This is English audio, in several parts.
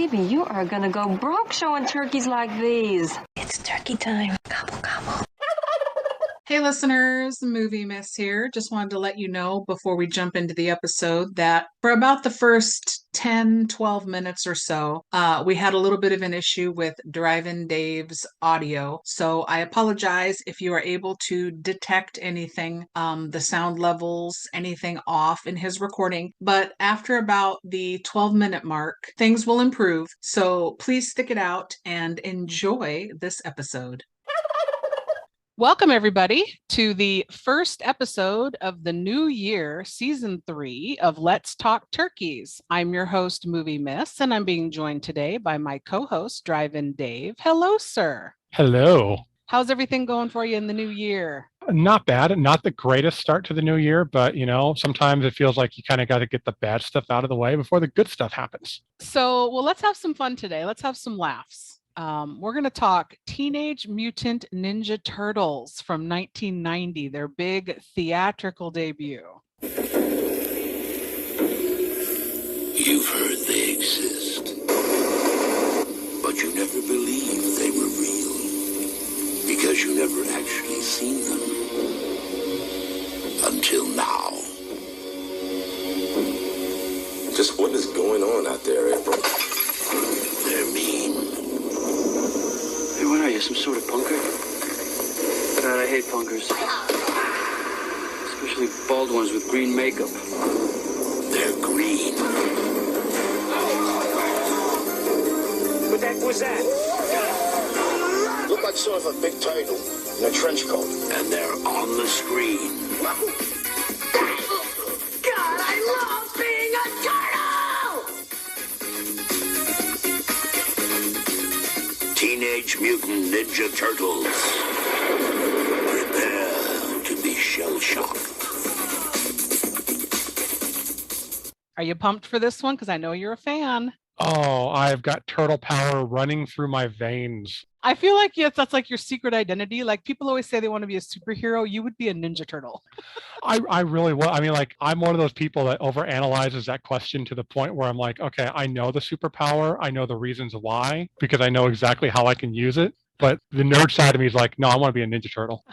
Baby, you are gonna go broke showing turkeys like these. It's turkey time. Gobble, gobble. Hey listeners, Movie Miss here. Just wanted to let you know before we jump into the episode that for about the first 10, 12 minutes or so, we had a little bit of an issue with Drive-In Dave's audio. So I apologize if you are able to detect anything, the sound levels, anything off in his recording. But after about the 12-minute mark, things will improve. So please stick it out and enjoy this episode. Welcome, everybody, to the first episode of the new year, season 3 of Let's Talk Turkeys. I'm your host, Movie Miss, and I'm being joined today by my co-host, Drive-In Dave. Hello, sir. Hello. How's everything going for you in the new year? Not bad. Not the greatest start to the new year, but, sometimes it feels like you kind of got to get the bad stuff out of the way before the good stuff happens. So, let's have some fun today. Let's have some laughs. We're going to talk Teenage Mutant Ninja Turtles from 1990, their big theatrical debut. You've heard they exist, but you never believed they were real, because you never actually seen them. Until now. Just what is going on out there, April? They're mean. Hey, what are you, some sort of punker? God, I hate punkers. Especially bald ones with green makeup. They're green. What the heck was that? Look like sort of a big turtle in a trench coat. And they're on the screen. God, I love being a turtle! Teenage Mutant Ninja Turtles. Prepare to be shell-shocked. Are you pumped for this one? Because I know you're a fan. Oh, I've got turtle power running through my veins. I feel like, yes, that's like your secret identity. Like, people always say they want to be a superhero. You would be a Ninja Turtle. I really will. I mean, like, I'm one of those people that overanalyzes that question to the point where I'm like, okay, I know the superpower. I know the reasons why, because I know exactly how I can use it. But the nerd side of me is like, no, I want to be a Ninja Turtle.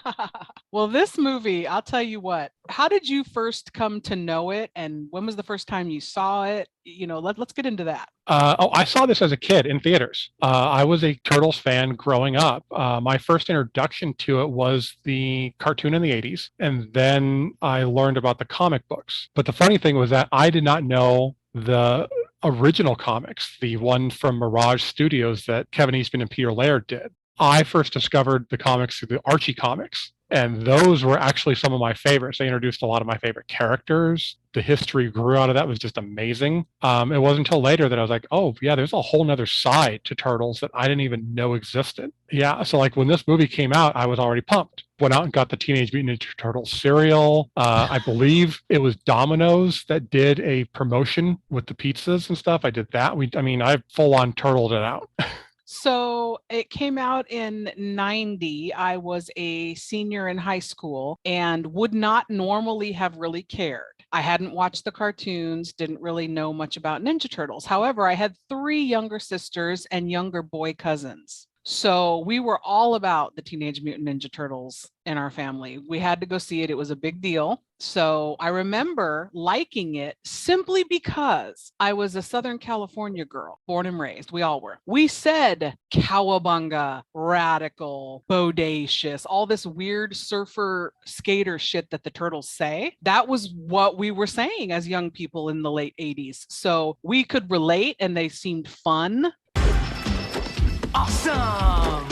Well, this movie, I'll tell you what, how did you first come to know it? And when was the first time you saw it? Let's get into that. I saw this as a kid in theaters. I was a Turtles fan growing up. My first introduction to it was the cartoon in the 80s. And then I learned about the comic books. But the funny thing was that I did not know the original comics, the one from Mirage Studios that Kevin Eastman and Peter Laird did. I first discovered the comics through the Archie comics, and those were actually some of my favorites. They introduced a lot of my favorite characters. The history grew out of that was just amazing. It wasn't until later that I was like, oh, yeah, there's a whole nother side to Turtles that I didn't even know existed. Yeah, so like when this movie came out, I was already pumped. Went out and got the Teenage Mutant Ninja Turtles cereal. I believe it was Domino's that did a promotion with the pizzas and stuff. I did that. I full on turtled it out. So it came out in 90. I was a senior in high school and would not normally have really cared. I hadn't watched the cartoons, didn't really know much about Ninja Turtles. However, I had 3 younger sisters and younger boy cousins. So we were all about the Teenage Mutant Ninja Turtles in our family. We had to go see it. It was a big deal. So I remember liking it simply because I was a Southern California girl, born and raised. We all were. We said cowabunga, radical, bodacious, all this weird surfer skater shit that the Turtles say. That was what we were saying as young people in the late 80s. So we could relate and they seemed fun. Awesome!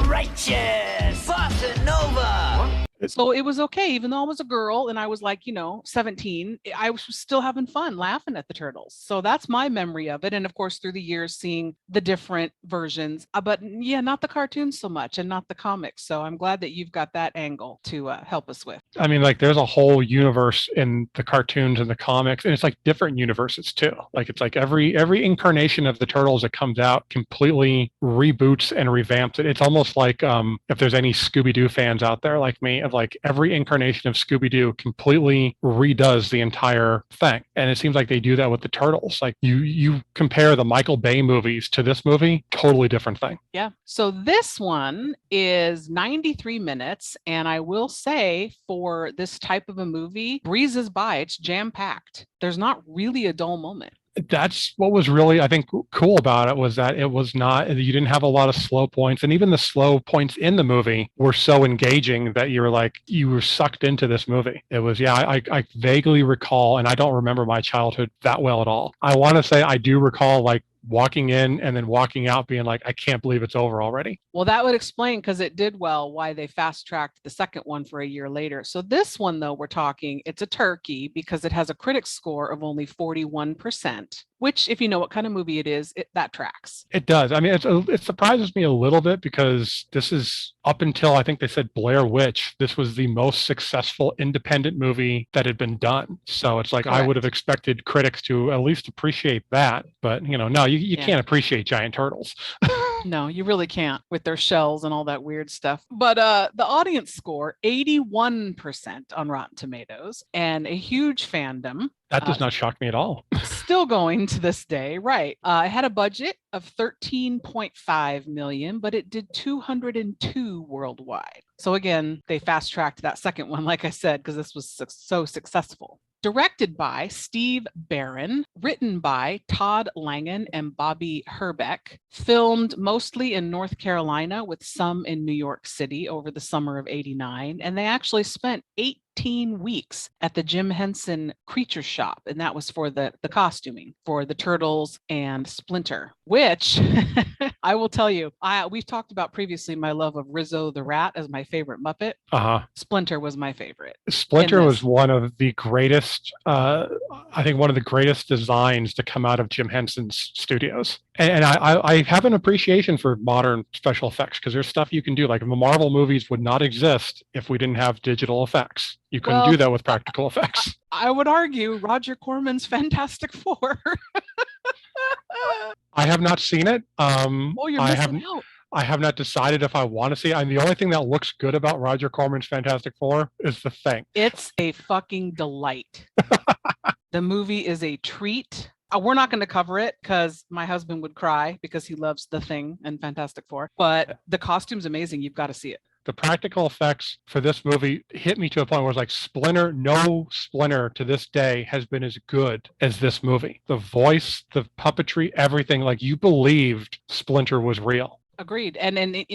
Righteous! Bossa Nova! So it was okay, even though I was a girl and I was like, 17, I was still having fun laughing at the Turtles. So that's my memory of it. And of course, through the years, seeing the different versions, but yeah, not the cartoons so much and not the comics. So I'm glad that you've got that angle to help us with. I mean, like, there's a whole universe in the cartoons and the comics, and it's like different universes too. Like, it's like every incarnation of the Turtles that comes out completely reboots and revamps it. It's almost like if there's any Scooby-Doo fans out there like me, of like every incarnation of Scooby-Doo completely redoes the entire thing. And it seems like they do that with the Turtles. Like you compare the Michael Bay movies to this movie, totally different thing. Yeah. So this one is 93 minutes. And I will say for this type of a movie, breezes by. It's jam-packed. There's not really a dull moment. That's what was really, I think, cool about it, was that it was not, you didn't have a lot of slow points. And even the slow points in the movie were so engaging that you were like, you were sucked into this movie. It was, yeah, I vaguely recall, and I don't remember my childhood that well at all. I want to say I do recall like walking in and then walking out being like, I can't believe it's over already. Well, that would explain, because it did well, why they fast-tracked the second one for a year later. So this one, though, we're talking, it's a turkey because it has a critic score of only 41%, which, if you know what kind of movie it is, that tracks. It does. I mean, it surprises me a little bit because this is, up until I think they said Blair Witch, this was the most successful independent movie that had been done. So it's like, correct, I would have expected critics to at least appreciate that. But, no, you can't appreciate giant turtles. No, you really can't, with their shells and all that weird stuff. But the audience score, 81% on Rotten Tomatoes, and a huge fandom. That does not shock me at all. Still going to this day, right. It had a budget of $13.5 million, but it did 202 worldwide. So again, they fast-tracked that second one, like I said, because this was so successful. Directed by Steve Barron, written by Todd Langen and Bobby Herbeck, filmed mostly in North Carolina with some in New York City over the summer of '89. And they actually spent 18 weeks at the Jim Henson Creature Shop. And that was for the costuming for the Turtles and Splinter, which I will tell you, we've talked about previously my love of Rizzo the Rat as my favorite Muppet. Splinter was my favorite. Splinter was one of the greatest, I think one of the greatest designs to come out of Jim Henson's studios. And I have an appreciation for modern special effects, because there's stuff you can do. Like the Marvel movies would not exist if we didn't have digital effects. You couldn't do that with practical effects. I would argue Roger Corman's Fantastic Four. I have not seen it. You're missing out. I have not decided if I want to see it. And the only thing that looks good about Roger Corman's Fantastic Four is the thing. It's a fucking delight. The movie is a treat. We're not going to cover it because my husband would cry because he loves The Thing and Fantastic Four. But the costume's amazing. You've got to see it. The practical effects for this movie hit me to a point where it's like Splinter, no Splinter to this day has been as good as this movie. The voice, the puppetry, everything, like you believed Splinter was real. Agreed. And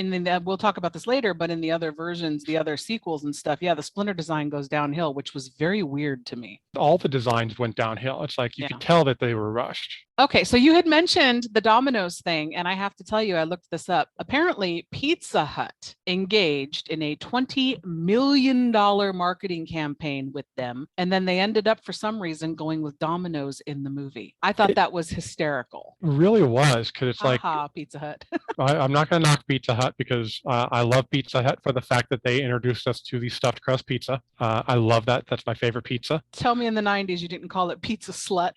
we'll talk about this later, but in the other versions, the other sequels and stuff, the Splinter design goes downhill, which was very weird to me. All the designs went downhill. It's like you could tell that they were rushed. Okay, so you had mentioned the Domino's thing, and I have to tell you, I looked this up. Apparently, Pizza Hut engaged in a $20 million marketing campaign with them, and then they ended up, for some reason, going with Domino's in the movie. I thought that was hysterical. It really was, because it's like... Pizza Hut. I'm not going to knock Pizza Hut, because I love Pizza Hut for the fact that they introduced us to the stuffed crust pizza. I love that. That's my favorite pizza. Tell me in the 90s you didn't call it Pizza Slut.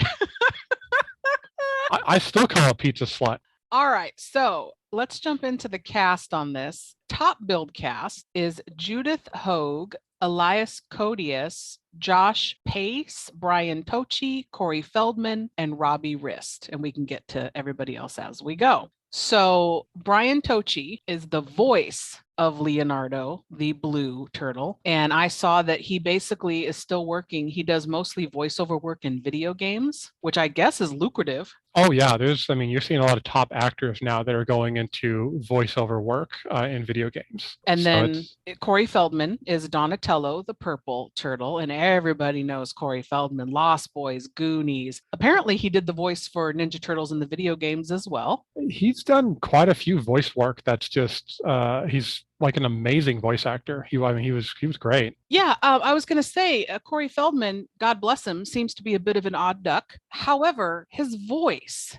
I still call it Pizza Slut. All right, so let's jump into the cast on this. Top billed cast is Judith Hoag, Elias Codius, Josh Pace, Brian Tochi, Corey Feldman, and Robbie Rist. And we can get to everybody else as we go. So Brian Tochi is the voice of Leonardo, the blue turtle. And I saw that he basically is still working. He does mostly voiceover work in video games, which I guess is lucrative. Oh, yeah. You're seeing a lot of top actors now that are going into voiceover work in video games. And then Corey Feldman is Donatello, the purple turtle. And everybody knows Corey Feldman, Lost Boys, Goonies. Apparently, he did the voice for Ninja Turtles in the video games as well. He's done quite a few voice work that's just, he's like an amazing voice actor. He was great. Yeah, I was going to say, Corey Feldman, God bless him, seems to be a bit of an odd duck. However, his voice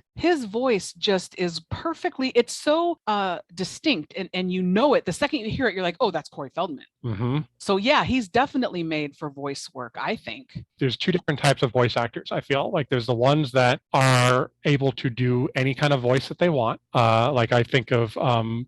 just is perfectly, it's so distinct and you know it. The second you hear it, you're like, oh, that's Corey Feldman. Mm-hmm. So yeah, he's definitely made for voice work, I think. There's two different types of voice actors, I feel. Like there's the ones that are able to do any kind of voice that they want. Like I think of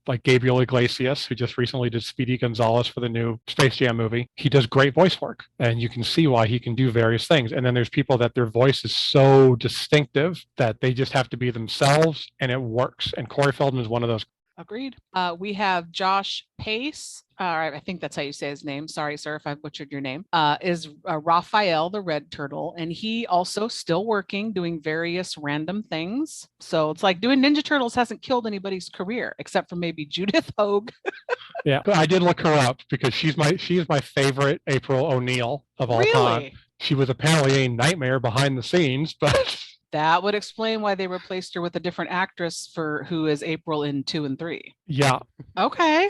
like Gabriel Iglesias, who just recently did Speedy Gonzalez for the new Space Jam movie. He does great voice work, and you can see why he can do various things. And then there's people that their voice is so distinctive that they just have to be themselves, and it works. And Corey Feldman is one of those. Agreed. We have Josh Pace. I think that's how you say his name. Sorry, sir, if I butchered your name. Is Raphael, the red turtle, and he also still working, doing various random things. So it's like doing Ninja Turtles hasn't killed anybody's career except for maybe Judith Hogue. Yeah, but I did look her up because she is my favorite April O'Neil of all time. She was apparently a nightmare behind the scenes, but. That would explain why they replaced her with a different actress for who is April in 2 and 3. Yeah. Okay.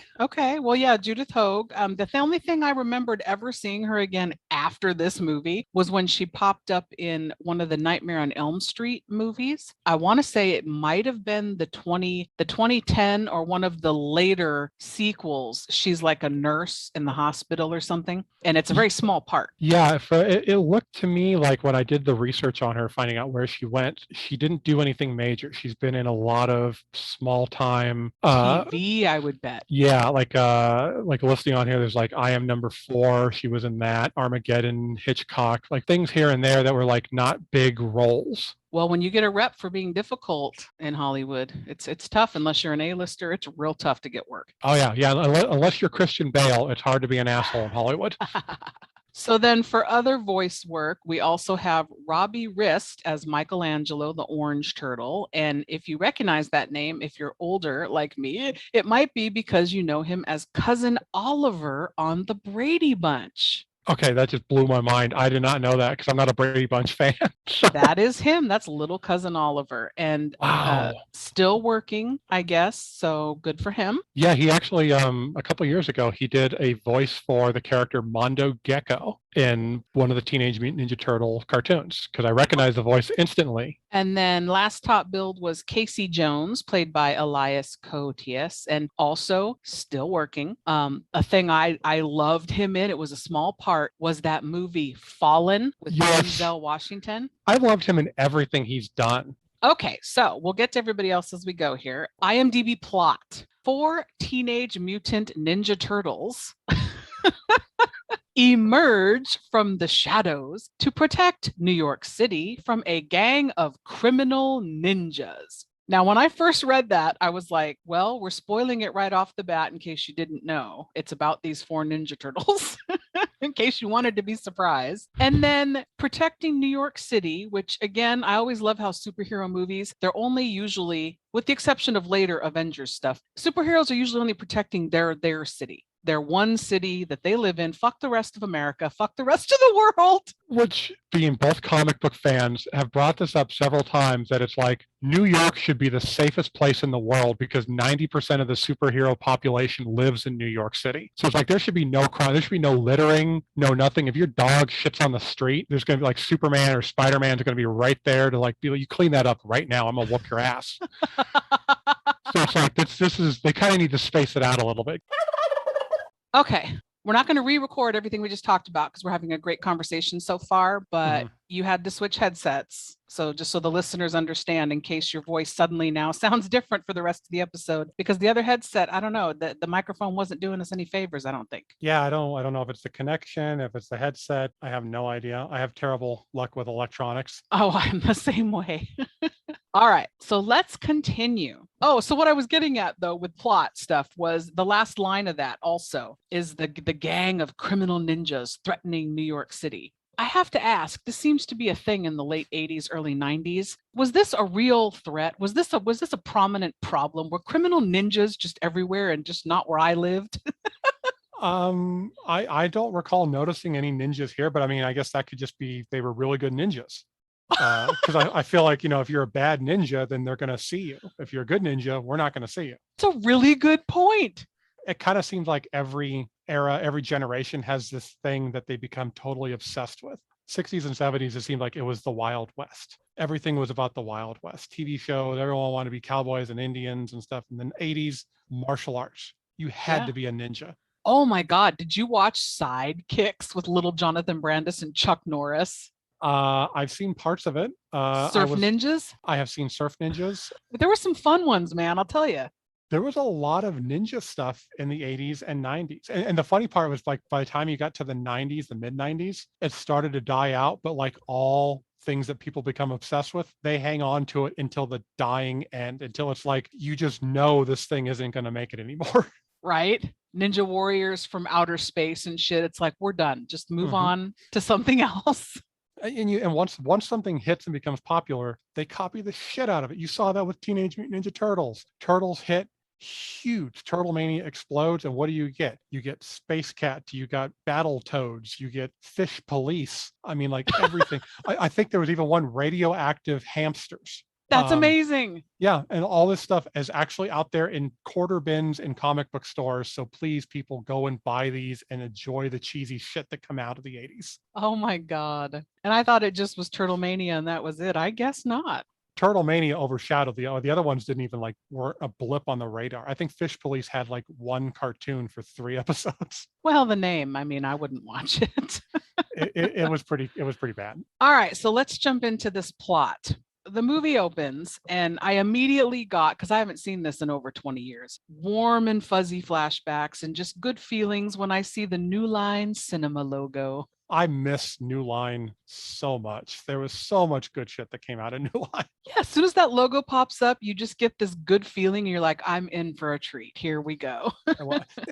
Well, yeah, Judith Hogue. The only thing I remembered ever seeing her again after this movie was when she popped up in one of the Nightmare on Elm Street movies. I want to say it might have been the 2010 or one of the later sequels. She's like a nurse in the hospital or something, and it's a very small part. Yeah, it looked to me like when I did the research on her, finding out where she went, she didn't do anything major. She's been in a lot of small time TV, I would bet. Yeah, like listing on here, there's like I Am Number 4. She was in that, Armageddon, Hitchcock, like things here and there that were like not big roles. Well, when you get a rep for being difficult in Hollywood, it's tough. Unless you're an A-lister, it's real tough to get work. Oh yeah. Unless you're Christian Bale, it's hard to be an asshole in Hollywood. So then for other voice work, we also have Robbie Rist as Michelangelo, the Orange Turtle. And if you recognize that name, if you're older like me, it might be because you know him as Cousin Oliver on The Brady Bunch. Okay, that just blew my mind. I did not know that because I'm not a Brady Bunch fan. That is him. That's little Cousin Oliver. And wow. Still working, I guess. So good for him. Yeah, he actually, a couple of years ago, he did a voice for the character Mondo Gecko in one of the Teenage Mutant Ninja Turtle cartoons because I recognized the voice instantly. And then last top billed was Casey Jones, played by Elias Koteas, and also still working. A thing I loved him in, it was a small part, was that movie Fallen with Denzel Washington. I loved him in everything he's done. Okay, so we'll get to everybody else as we go here. IMDb plot. 4 Teenage Mutant Ninja Turtles emerge from the shadows to protect New York City from a gang of criminal ninjas. Now, when I first read that, I was like, well, we're spoiling it right off the bat in case you didn't know. It's about these 4 Ninja Turtles, in case you wanted to be surprised. And then protecting New York City, which again, I always love how superhero movies, they're only usually, with the exception of later Avengers stuff, superheroes are usually only protecting their city. Their one city that they live in. Fuck the rest of America. Fuck the rest of the world. Which, being both comic book fans, have brought this up several times that it's like New York should be the safest place in the world because 90% of the superhero population lives in New York City. So it's like there should be no crime. There should be no littering, no nothing. If your dog shits on the street, there's going to be like Superman or Spider-Man is going to be right there to like be like, you clean that up right now. I'm going to whoop your ass. So it's like this is they kind of need to space it out a little bit. Okay, we're not going to re-record everything we just talked about because we're having a great conversation so far, but you had to switch headsets. So just so the listeners understand, in case your voice suddenly now sounds different for the rest of the episode, because the other headset, I don't know, the microphone wasn't doing us any favors, I don't think. Yeah, I don't know if it's the connection, if it's the headset. I have no idea. I have terrible luck with electronics. Oh, I'm the same way. All right, so let's continue. Oh, so what I was getting at, though, with plot stuff was the last line of that also is the gang of criminal ninjas threatening New York City. I have to ask, this seems to be a thing in the late 80s, early 90s. Was this a real threat? Was this a prominent problem? Were criminal ninjas just everywhere and just not where I lived? I don't recall noticing any ninjas here, but I mean, I guess that could just be they were really good ninjas. Because I feel like, if you're a bad ninja, then they're going to see you. If you're a good ninja, we're not going to see you. It's a really good point. It kind of seems like every era, every generation has this thing that they become totally obsessed with. 60s and 70s, it seemed like it was the Wild West. Everything was about the Wild West. TV shows, everyone wanted to be cowboys and Indians and stuff. And then 80s, martial arts. You had to be a ninja. Oh my God. Did you watch Sidekicks with little Jonathan Brandis and Chuck Norris? I've seen parts of it. Ninjas? I have seen Surf Ninjas. There were some fun ones, man, I'll tell you. There was a lot of ninja stuff in the 80s and 90s. And the funny part was like by the time you got to the 90s, the mid 90s, it started to die out. But like all things that people become obsessed with, they hang on to it until the dying end, until it's like you just know this thing isn't going to make it anymore. Right? Ninja warriors from outer space and shit. It's like, we're done. Just move Mhm. on to something else. And once something hits and becomes popular, they copy the shit out of it. You saw that with Teenage Mutant Ninja Turtles. Turtles hit huge. Turtle Mania explodes, and what do you get? You get Space Cat, you got Battle Toads, you get Fish Police. I mean, like everything. I think there was even one radioactive hamsters. That's amazing. Yeah, and all this stuff is actually out there in quarter bins in comic book stores. So please, people, go and buy these and enjoy the cheesy shit that come out of the 80s. Oh my God. And I thought it just was Turtle Mania and that was it. I guess not. Turtle Mania overshadowed the other ones. Didn't even like were a blip on the radar. I think Fish Police had like one cartoon for 3 episodes. Well, the name, I mean, I wouldn't watch it. It was pretty bad. All right, so let's jump into this plot. The movie opens and I immediately got, because I haven't seen this in over 20 years, warm and fuzzy flashbacks and just good feelings when I see the New Line Cinema logo. I miss New Line so much. There was so much good shit that came out of New Line. Yeah, as soon as that logo pops up, you just get this good feeling. And you're like, I'm in for a treat. Here we go.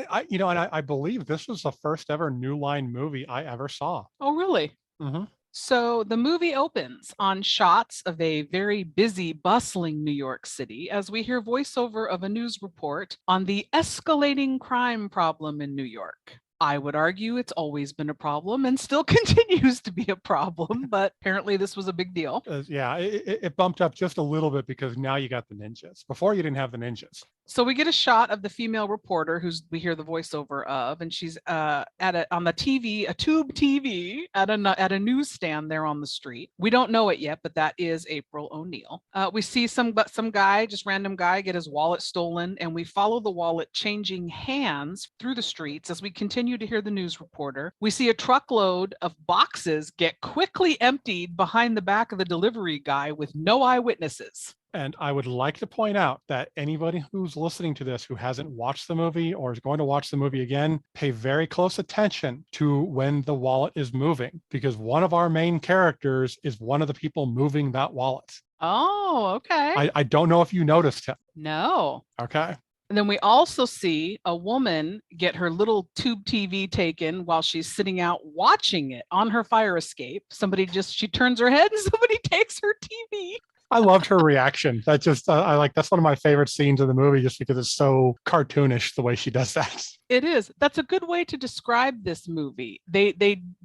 I believe this was the first ever New Line movie I ever saw. Oh, really? Mm-hmm. So the movie opens on shots of a very busy, bustling New York City as we hear voiceover of a news report on the escalating crime problem in New York. I would argue it's always been a problem and still continues to be a problem, but apparently this was a big deal. It bumped up just a little bit because now you got the ninjas. Before you didn't have the ninjas. So we get a shot of the female reporter we hear the voiceover of, and she's on the TV, a tube TV at a newsstand there on the street. We don't know it yet, but that is April O'Neil. We see some guy, just random guy, get his wallet stolen, and we follow the wallet changing hands through the streets as we continue to hear the news reporter. We see a truckload of boxes get quickly emptied behind the back of the delivery guy with no eyewitnesses. And I would like to point out that anybody who's listening to this who hasn't watched the movie or is going to watch the movie again, pay very close attention to when the wallet is moving, because one of our main characters is one of the people moving that wallet. Oh, okay. I don't know if you noticed him. No. Okay. And then we also see a woman get her little tube TV taken while she's sitting out watching it on her fire escape. She turns her head and somebody takes her TV. I loved her reaction. That just, that's one of my favorite scenes in the movie just because it's so cartoonish the way she does that. It is. That's a good way to describe this movie. They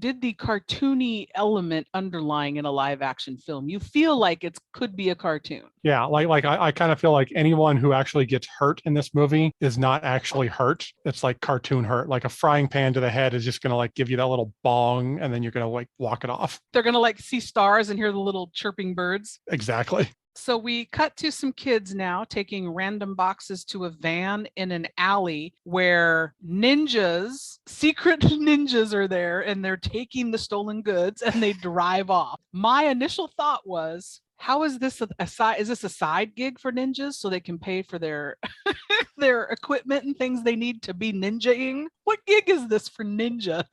did the cartoony element underlying in a live action film. You feel like it could be a cartoon. Yeah, I kind of feel like anyone who actually gets hurt in this movie is not actually hurt. It's like cartoon hurt. Like a frying pan to the head is just going to like give you that little bong and then you're going to like walk it off. They're going to like see stars and hear the little chirping birds. Exactly. So we cut to some kids now taking random boxes to a van in an alley where secret ninjas are there, and they're taking the stolen goods and they drive off. My initial thought was, how is this is this a side gig for ninjas so they can pay for their their equipment and things they need to be ninjaing? What gig is this for ninja?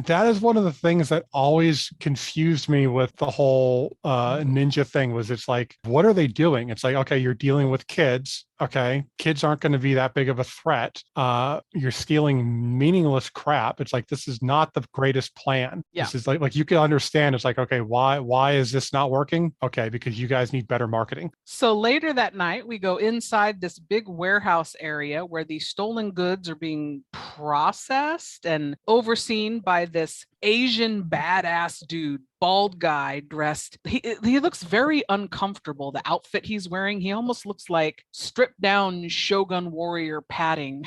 That is one of the things that always confused me with the whole ninja thing. Was it's like, what are they doing? It's like, okay, you're dealing with kids. Okay, kids aren't going to be that big of a threat. You're stealing meaningless crap. It's like, this is not the greatest plan. Yeah. This is like you can understand. It's like, okay, why is this not working? Okay, because you guys need better marketing. So later that night, we go inside this big warehouse area where the stolen goods are being processed and overseen by this Asian badass dude, bald guy dressed. He looks very uncomfortable. The outfit he's wearing, he almost looks like stripped down Shogun warrior padding.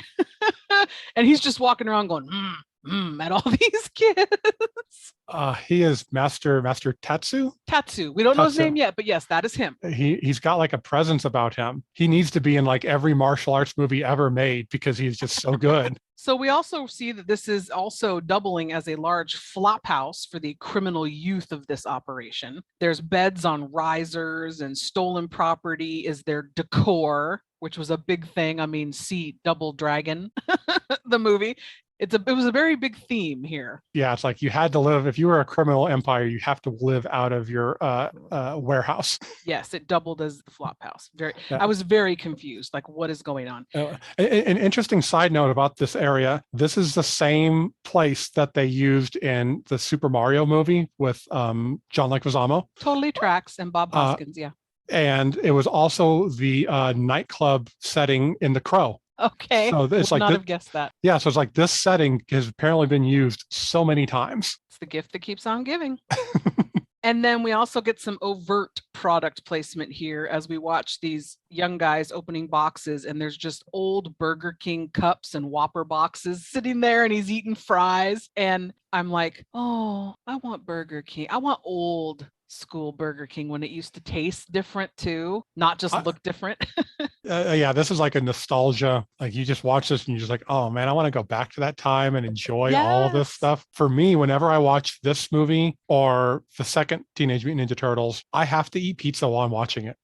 And he's just walking around going, at all these kids. He is Master Tatsu. Tatsu. We don't know his name yet, but yes, that is him. He's got like a presence about him. He needs to be in like every martial arts movie ever made because he's just so good. So we also see that this is also doubling as a large flop house for the criminal youth of this operation. There's beds on risers and stolen property is their decor, which was a big thing. I mean, see Double Dragon, the movie. It was a very big theme here. Yeah, it's like you had to live, if you were a criminal empire, you have to live out of your warehouse. Yes, it doubled as the flop house. Yeah. I was very confused. Like, what is going on? An interesting side note about this area, this is the same place that they used in the Super Mario movie with John Leguizamo. Totally tracks, and Bob Hoskins, yeah. And it was also the nightclub setting in The Crow. Okay. So it's Would like not have guessed that. Yeah, so it's like this setting has apparently been used so many times. It's the gift that keeps on giving. And then we also get some overt product placement here as we watch these young guys opening boxes, and there's just old Burger King cups and Whopper boxes sitting there, and he's eating fries. And I'm like, oh, I want Burger King. I want old school Burger King when it used to taste different too, not just look different. Yeah, this is like a nostalgia. Like you just watch this and you're just like, oh man, I want to go back to that time and enjoy all of this stuff. For me, whenever I watch this movie or the second Teenage Mutant Ninja Turtles, I have to eat pizza while I'm watching it.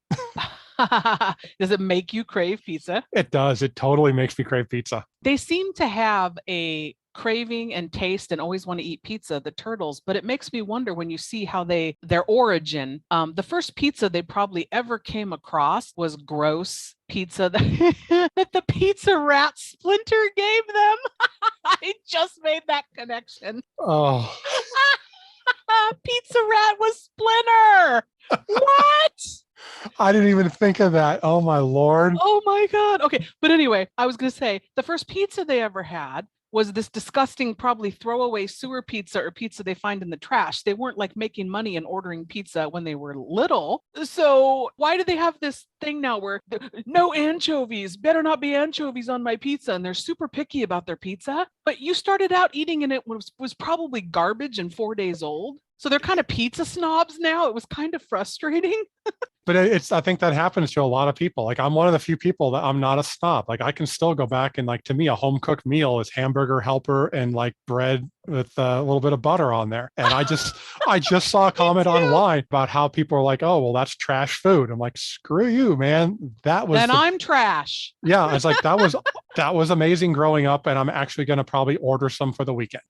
Does it make you crave pizza? It does. It totally makes me crave pizza. They seem to have a craving and taste and always want to eat pizza, the Turtles, but it makes me wonder when you see how their origin, the first pizza they probably ever came across was gross pizza that the pizza rat Splinter gave them. I just made that connection. Oh. Pizza rat was Splinter. What? I didn't even think of that. Oh my Lord. Oh my God. Okay. But anyway, I was going to say the first pizza they ever had was this disgusting, probably throwaway sewer pizza or pizza they find in the trash. They weren't like making money and ordering pizza when they were little. So why do they have this thing now where no anchovies, better not be anchovies on my pizza? And they're super picky about their pizza. But you started out eating and it was probably garbage and 4 days old. So they're kind of pizza snobs now. It was kind of frustrating. But I think that happens to a lot of people. Like I'm one of the few people that I'm not a snob. Like I can still go back and like, to me, a home cooked meal is hamburger helper and like bread with a little bit of butter on there. And I just saw a comment online about how people are like, oh, well, that's trash food. I'm like, screw you, man. I'm trash. Yeah. It's like, that was amazing growing up. And I'm actually going to probably order some for the weekend.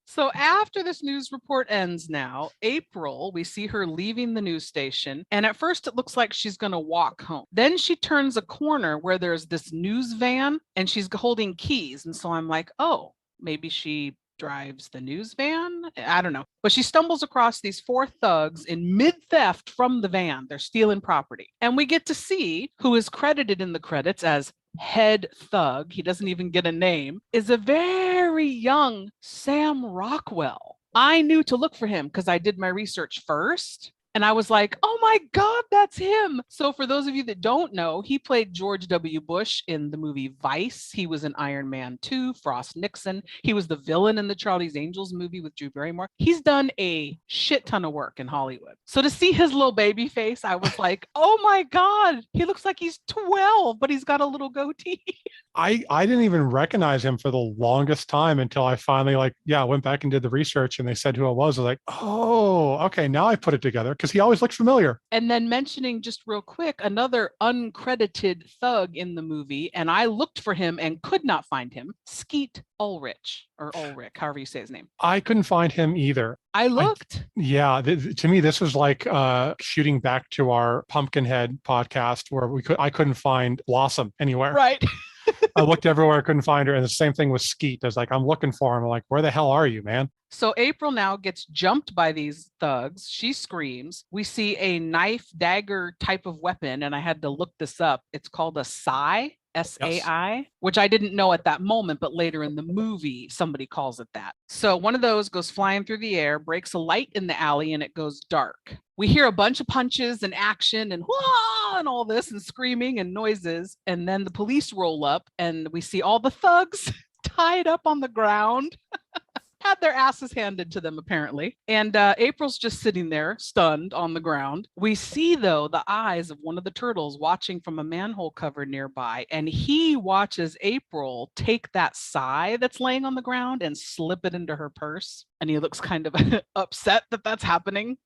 So after this news report ends now, April, we see her leaving the news station. And at first it looks like she's going to walk home. Then she turns a corner where there's this news van and she's holding keys. And so I'm like, oh, maybe she drives the news van. I don't know. But she stumbles across these 4 thugs in mid-theft from the van. They're stealing property. And we get to see who is credited in the credits as head thug, he doesn't even get a name, is a very young Sam Rockwell. I knew to look for him because I did my research first. And I was like, oh my God, that's him. So for those of you that don't know, he played George W. Bush in the movie Vice. He was in Iron Man 2, Frost Nixon. He was the villain in the Charlie's Angels movie with Drew Barrymore. He's done a shit ton of work in Hollywood. So to see his little baby face, I was like, oh my God, he looks like he's 12, but he's got a little goatee. I didn't even recognize him for the longest time until I finally went back and did the research and they said who it was. I was like, oh, okay, now I put it together because he always looks familiar. And then mentioning just real quick, another uncredited thug in the movie, and I looked for him and could not find him, Skeet Ulrich, or Ulrich, however you say his name. I couldn't find him either. I looked. To me, this was like shooting back to our Pumpkinhead podcast where I couldn't find Blossom anywhere. Right. I looked everywhere, I couldn't find her. And the same thing with Skeet. I was like, I'm looking for him. I'm like, where the hell are you, man? So April now gets jumped by these thugs. She screams. We see a knife dagger type of weapon, and I had to look this up. It's called a sai. SAI, yes. Which I didn't know at that moment, but later in the movie, somebody calls it that. So one of those goes flying through the air, breaks a light in the alley, and it goes dark. We hear a bunch of punches and action and wah and all this and screaming and noises. And then the police roll up and we see all the thugs tied up on the ground. Had their asses handed to them, apparently. And April's just sitting there, stunned on the ground. We see, though, the eyes of one of the turtles watching from a manhole cover nearby. And he watches April take that sai that's laying on the ground and slip it into her purse. And he looks kind of upset that that's happening.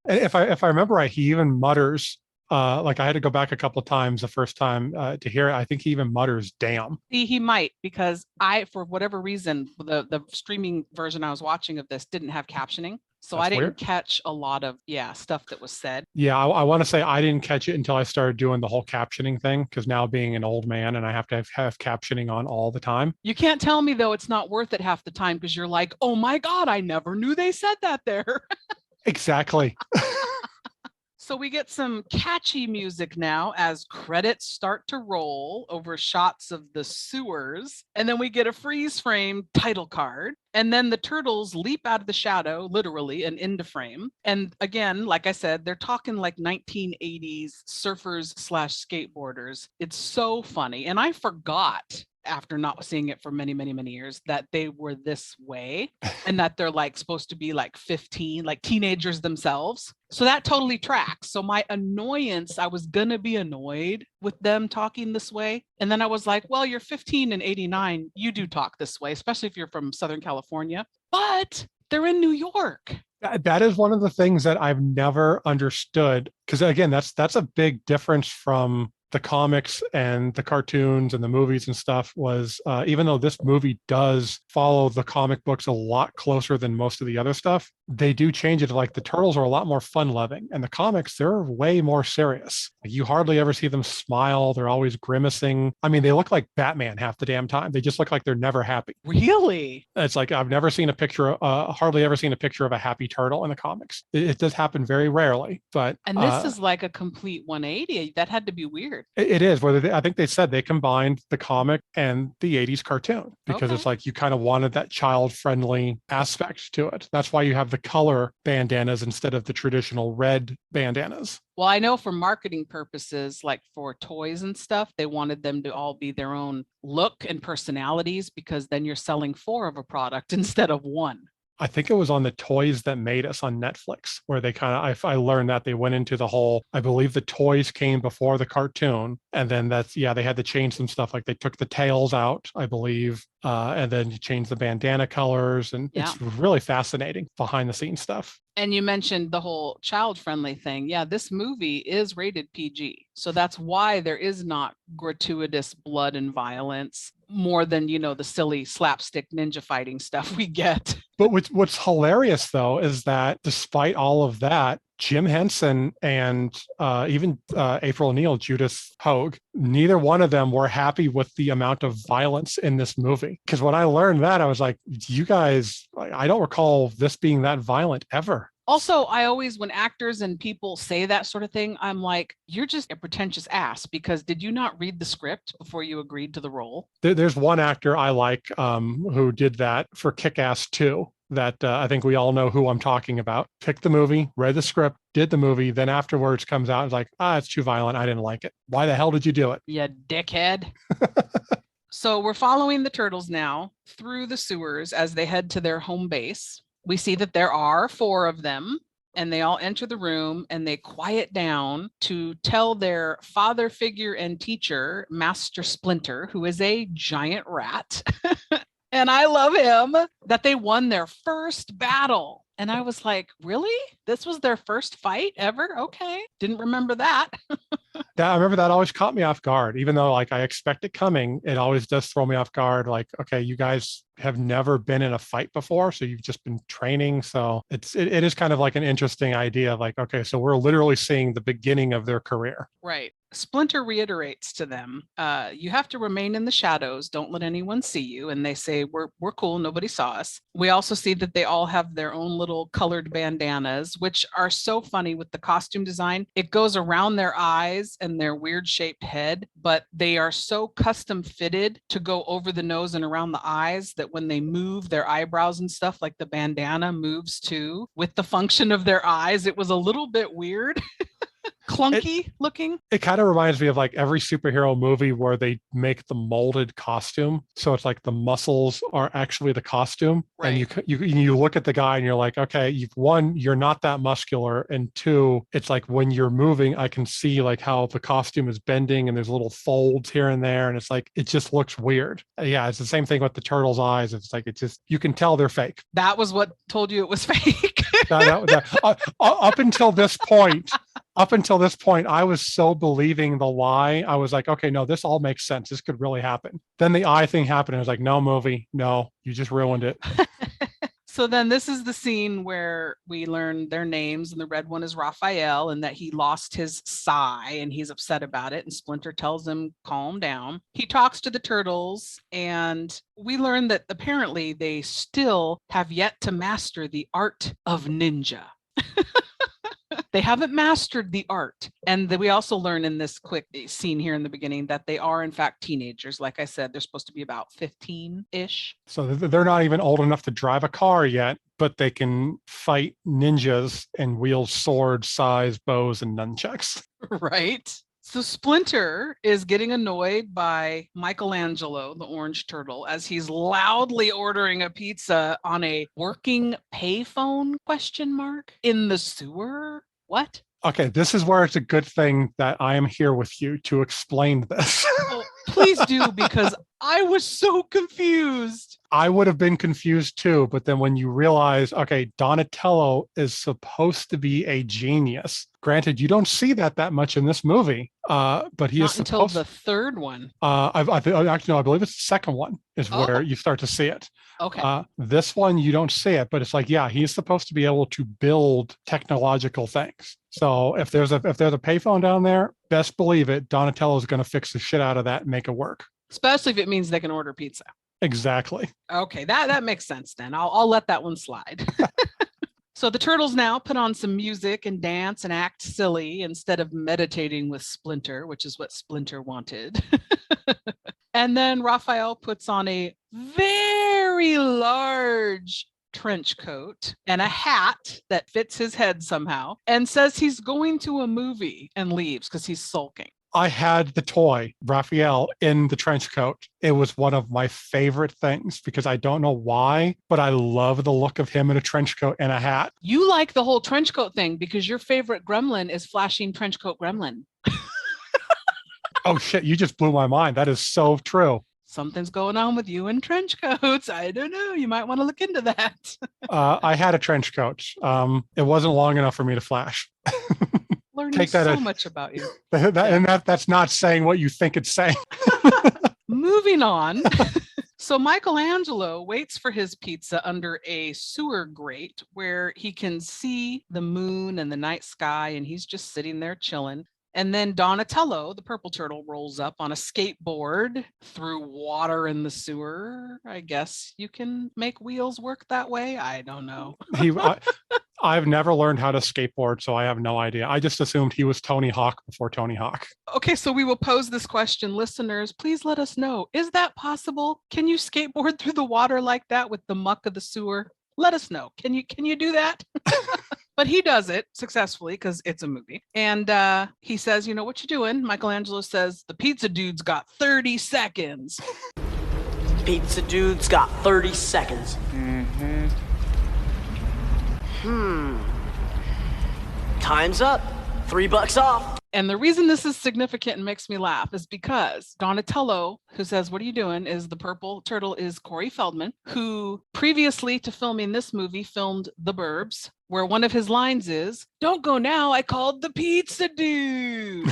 And if I remember right, he even mutters, Like I had to go back a couple of times the first time to hear it. I think he even mutters "damn." He might, because for whatever reason, the streaming version I was watching of this didn't have captioning. So That's I didn't weird. catch a lot of stuff that was said. Yeah, I want to say I didn't catch it until I started doing the whole captioning thing, because now being an old man and I have to have captioning on all the time. You can't tell me though it's not worth it half the time, because you're like, oh my God, I never knew they said that there. Exactly. So we get some catchy music now as credits start to roll over shots of the sewers. And then we get a freeze frame title card. And then the turtles leap out of the shadow, literally, and into frame. And again, like I said, they're talking like 1980s surfers / skateboarders. It's so funny. And I forgot, after not seeing it for many, many, many years, that they were this way and that they're like supposed to be like 15, like teenagers themselves. So that totally tracks. So my annoyance, I was going to be annoyed with them talking this way. And then I was like, well, you're 15 and 89. You do talk this way, especially if you're from Southern California, but they're in New York. That is one of the things that I've never understood. Because again, that's a big difference from the comics and the cartoons and the movies and stuff. Was even though this movie does follow the comic books a lot closer than most of the other stuff, they do change it. Like the turtles are a lot more fun loving, and the comics, they're way more serious. Like, you hardly ever see them smile. They're always grimacing. I mean, they look like Batman half the damn time. They just look like they're never happy. Really? It's like I've never seen a picture, hardly ever seen a picture of a happy turtle in the comics. It does happen very rarely, but and this is like a complete 180. That had to be weird. It is. I think they said they combined the comic and the 80s cartoon, because it's like you kind of wanted that child-friendly aspect to it. That's why you have the color bandanas instead of the traditional red bandanas. Well, I know for marketing purposes, like for toys and stuff, they wanted them to all be their own look and personalities, because then you're selling 4 of a product instead of 1. I think it was on the Toys That Made Us on Netflix, where they I learned that they went into the whole, I believe the toys came before the cartoon. And then they had to change some stuff. Like they took the tails out, I believe, and then you change the bandana colors. And it's really fascinating behind the scenes stuff. And you mentioned the whole child-friendly thing. Yeah, this movie is rated PG. So that's why there is not gratuitous blood and violence more than, the silly slapstick ninja fighting stuff we get. But what's hilarious, though, is that despite all of that, Jim Henson and even April O'Neil, Judith Hoag, neither one of them were happy with the amount of violence in this movie. Because when I learned that, I was like, you guys, I don't recall this being that violent ever. Also, I always, when actors and people say that sort of thing, I'm like, you're just a pretentious ass, because did you not read the script before you agreed to the role? There's one actor I like who did that for Kick-Ass 2. That I think we all know who I'm talking about. Picked the movie, read the script, did the movie, then afterwards comes out and is like, it's too violent. I didn't like it. Why the hell did you do it? You dickhead. So we're following the turtles now through the sewers as they head to their home base. We see that there are 4 of them, and they all enter the room and they quiet down to tell their father figure and teacher, Master Splinter, who is a giant rat, and I love him, that they won their first battle. And I was like, really? This was their first fight ever? Okay. Didn't remember that. Yeah, I remember that always caught me off guard. Even though I expect it coming, it always does throw me off guard. Like, okay, you guys have never been in a fight before, so you've just been training. So it is kind of like an interesting idea of like, okay, so we're literally seeing the beginning of their career. Right. Splinter reiterates to them, you have to remain in the shadows. Don't let anyone see you. And they say, we're cool. Nobody saw us. We also see that they all have their own little colored bandanas, which are so funny with the costume design. It goes around their eyes and their weird shaped head, but they are so custom fitted to go over the nose and around the eyes that when they move their eyebrows and stuff, like the bandana moves too with the function of their eyes. It was a little bit weird. Clunky looking. It kind of reminds me of like every superhero movie where they make the molded costume. So it's like the muscles are actually the costume. Right. And you look at the guy and you're like, okay, one, you're not that muscular. And 2, it's like when you're moving, I can see like how the costume is bending and there's little folds here and there. And it's like, it just looks weird. Yeah, it's the same thing with the turtles' eyes. It's like, you can tell they're fake. That was what told you it was fake. Up until this point, Up until this point, I was so believing the lie. I was like, okay, no, this all makes sense. This could really happen. Then the eye thing happened. And I was like, no, movie. No, you just ruined it. So then this is the scene where we learn their names, and the red one is Raphael, and that he lost his sigh and he's upset about it. And Splinter tells him, calm down. He talks to the turtles, and we learn that apparently they still have yet to master the art of ninja. They haven't mastered the art. And we also learn in this quick scene here in the beginning that they are in fact teenagers. Like I said, they're supposed to be about 15-ish. So they're not even old enough to drive a car yet, but they can fight ninjas and wield swords, sais, bows, and nunchucks. Right. So Splinter is getting annoyed by Michelangelo, the orange turtle, as he's loudly ordering a pizza on a working payphone ? In the sewer. What? Okay, this is where it's a good thing that I am here with you to explain this. Oh, please do, because I was so confused. I would have been confused too, but then when you realize, okay, Donatello is supposed to be a genius. Granted, you don't see that much in this movie, but he Not is until supposed. the third one. Actually, no, I believe it's the second one is where you start to see it. Okay. This one you don't see it, but it's like, yeah, he's supposed to be able to build technological things. So if there's a payphone down there, best believe it, Donatello is going to fix the shit out of that and make it work. Especially if it means they can order pizza. Exactly. Okay, that makes sense then. I'll let that one slide. So the turtles now put on some music and dance and act silly instead of meditating with Splinter, which is what Splinter wanted. And then Raphael puts on a very large trench coat and a hat that fits his head somehow and says he's going to a movie and leaves because he's sulking. I had the toy, Raphael, in the trench coat. It was one of my favorite things because I don't know why, but I love the look of him in a trench coat and a hat. You like the whole trench coat thing because your favorite gremlin is Flashing Trench Coat Gremlin. Oh shit, you just blew my mind. That is so true. Something's going on with you in trench coats. I don't know. You might want to look into that. I had a trench coat. It wasn't long enough for me to flash. Learning so much about you. That's not saying what you think it's saying. Moving on. So Michelangelo waits for his pizza under a sewer grate where he can see the moon and the night sky, and he's just sitting there chilling. And then Donatello, the purple turtle, rolls up on a skateboard through water in the sewer. I guess you can make wheels work that way. I don't know. I've never learned how to skateboard, so I have no idea. I just assumed he was Tony Hawk before Tony Hawk. Okay, so we will pose this question. Listeners, please let us know. Is that possible? Can you skateboard through the water like that with the muck of the sewer? Let us know. Can you do that? But he does it successfully because it's a movie. And he says, you know, what you doing? Michelangelo says, the pizza dude's got 30 seconds. Pizza dude's got 30 seconds. Time's up. $3 off. And the reason this is significant and makes me laugh is because Donatello, who says, what are you doing? Is the purple turtle is Corey Feldman, who previously to filming this movie filmed The Burbs, where one of his lines is, don't go now, I called the pizza dude.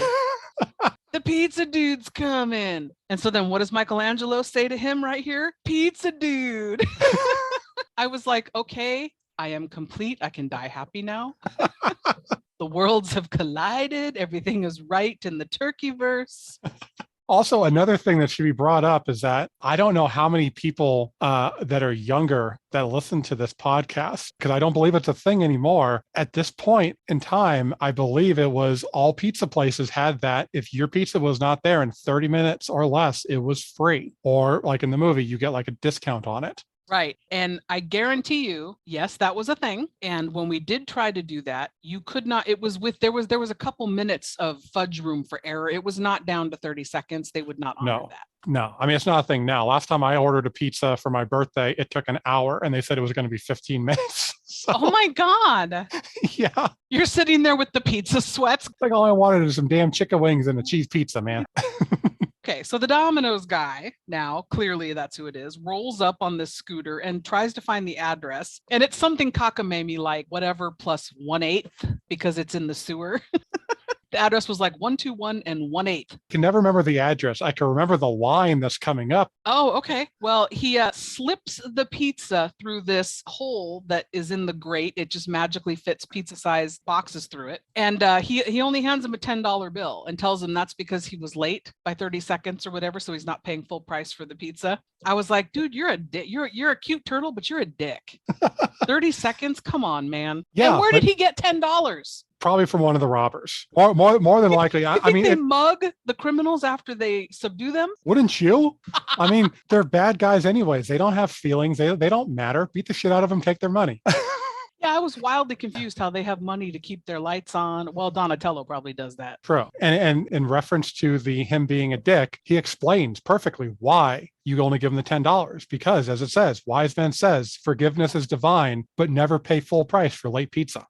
The pizza dude's coming. And so then what does Michelangelo say to him right here? Pizza dude. I was like, okay, I am complete. I can die happy now. The worlds have collided. Everything is right in the Turkeyverse. Also, another thing that should be brought up is that I don't know how many people that are younger that listen to this podcast, because I don't believe it's a thing anymore. At this point in time, I believe it was all pizza places had that. If your pizza was not there in 30 minutes or less, it was free. Or like in the movie, you get like a discount on it. Right. And I guarantee you, yes, that was a thing. And when we did try to do that, you could not, it was with, there was a couple minutes of fudge room for error. It was not down to 30 seconds. They would not honor that. No, I mean, it's not a thing now. Last time I ordered a pizza for my birthday, it took an hour and they said it was going to be 15 minutes. So, oh my God. Yeah. You're sitting there with the pizza sweats. Like all I wanted is some damn chicken wings and a cheese pizza, man. Okay, so the Domino's guy, now clearly that's who it is, rolls up on this scooter and tries to find the address. And it's something cockamamie like whatever plus 1/8 because it's in the sewer. The address was like 121 and 1/8. I can never remember the address. I can remember the line that's coming up. Oh, okay. Well, he slips the pizza through this hole that is in the grate. It just magically fits pizza-sized boxes through it. And he only hands him a $10 bill and tells him that's because he was late by 30 seconds or whatever, so he's not paying full price for the pizza. I was like, dude, you're a dick. You're a cute turtle, but you're a dick. 30 seconds? Come on, man. Yeah. And where did he get $10? Probably from one of the robbers. More than likely. I mean, they mug the criminals after they subdue them. Wouldn't you? I mean, they're bad guys anyways. They don't have feelings. They don't matter. Beat the shit out of them. Take their money. Yeah, I was wildly confused how they have money to keep their lights on. Well, Donatello probably does that. True. And in reference to him being a dick, he explains perfectly why you only give him the $10. Because as it says, Wise Man says, forgiveness is divine, but never pay full price for late pizza.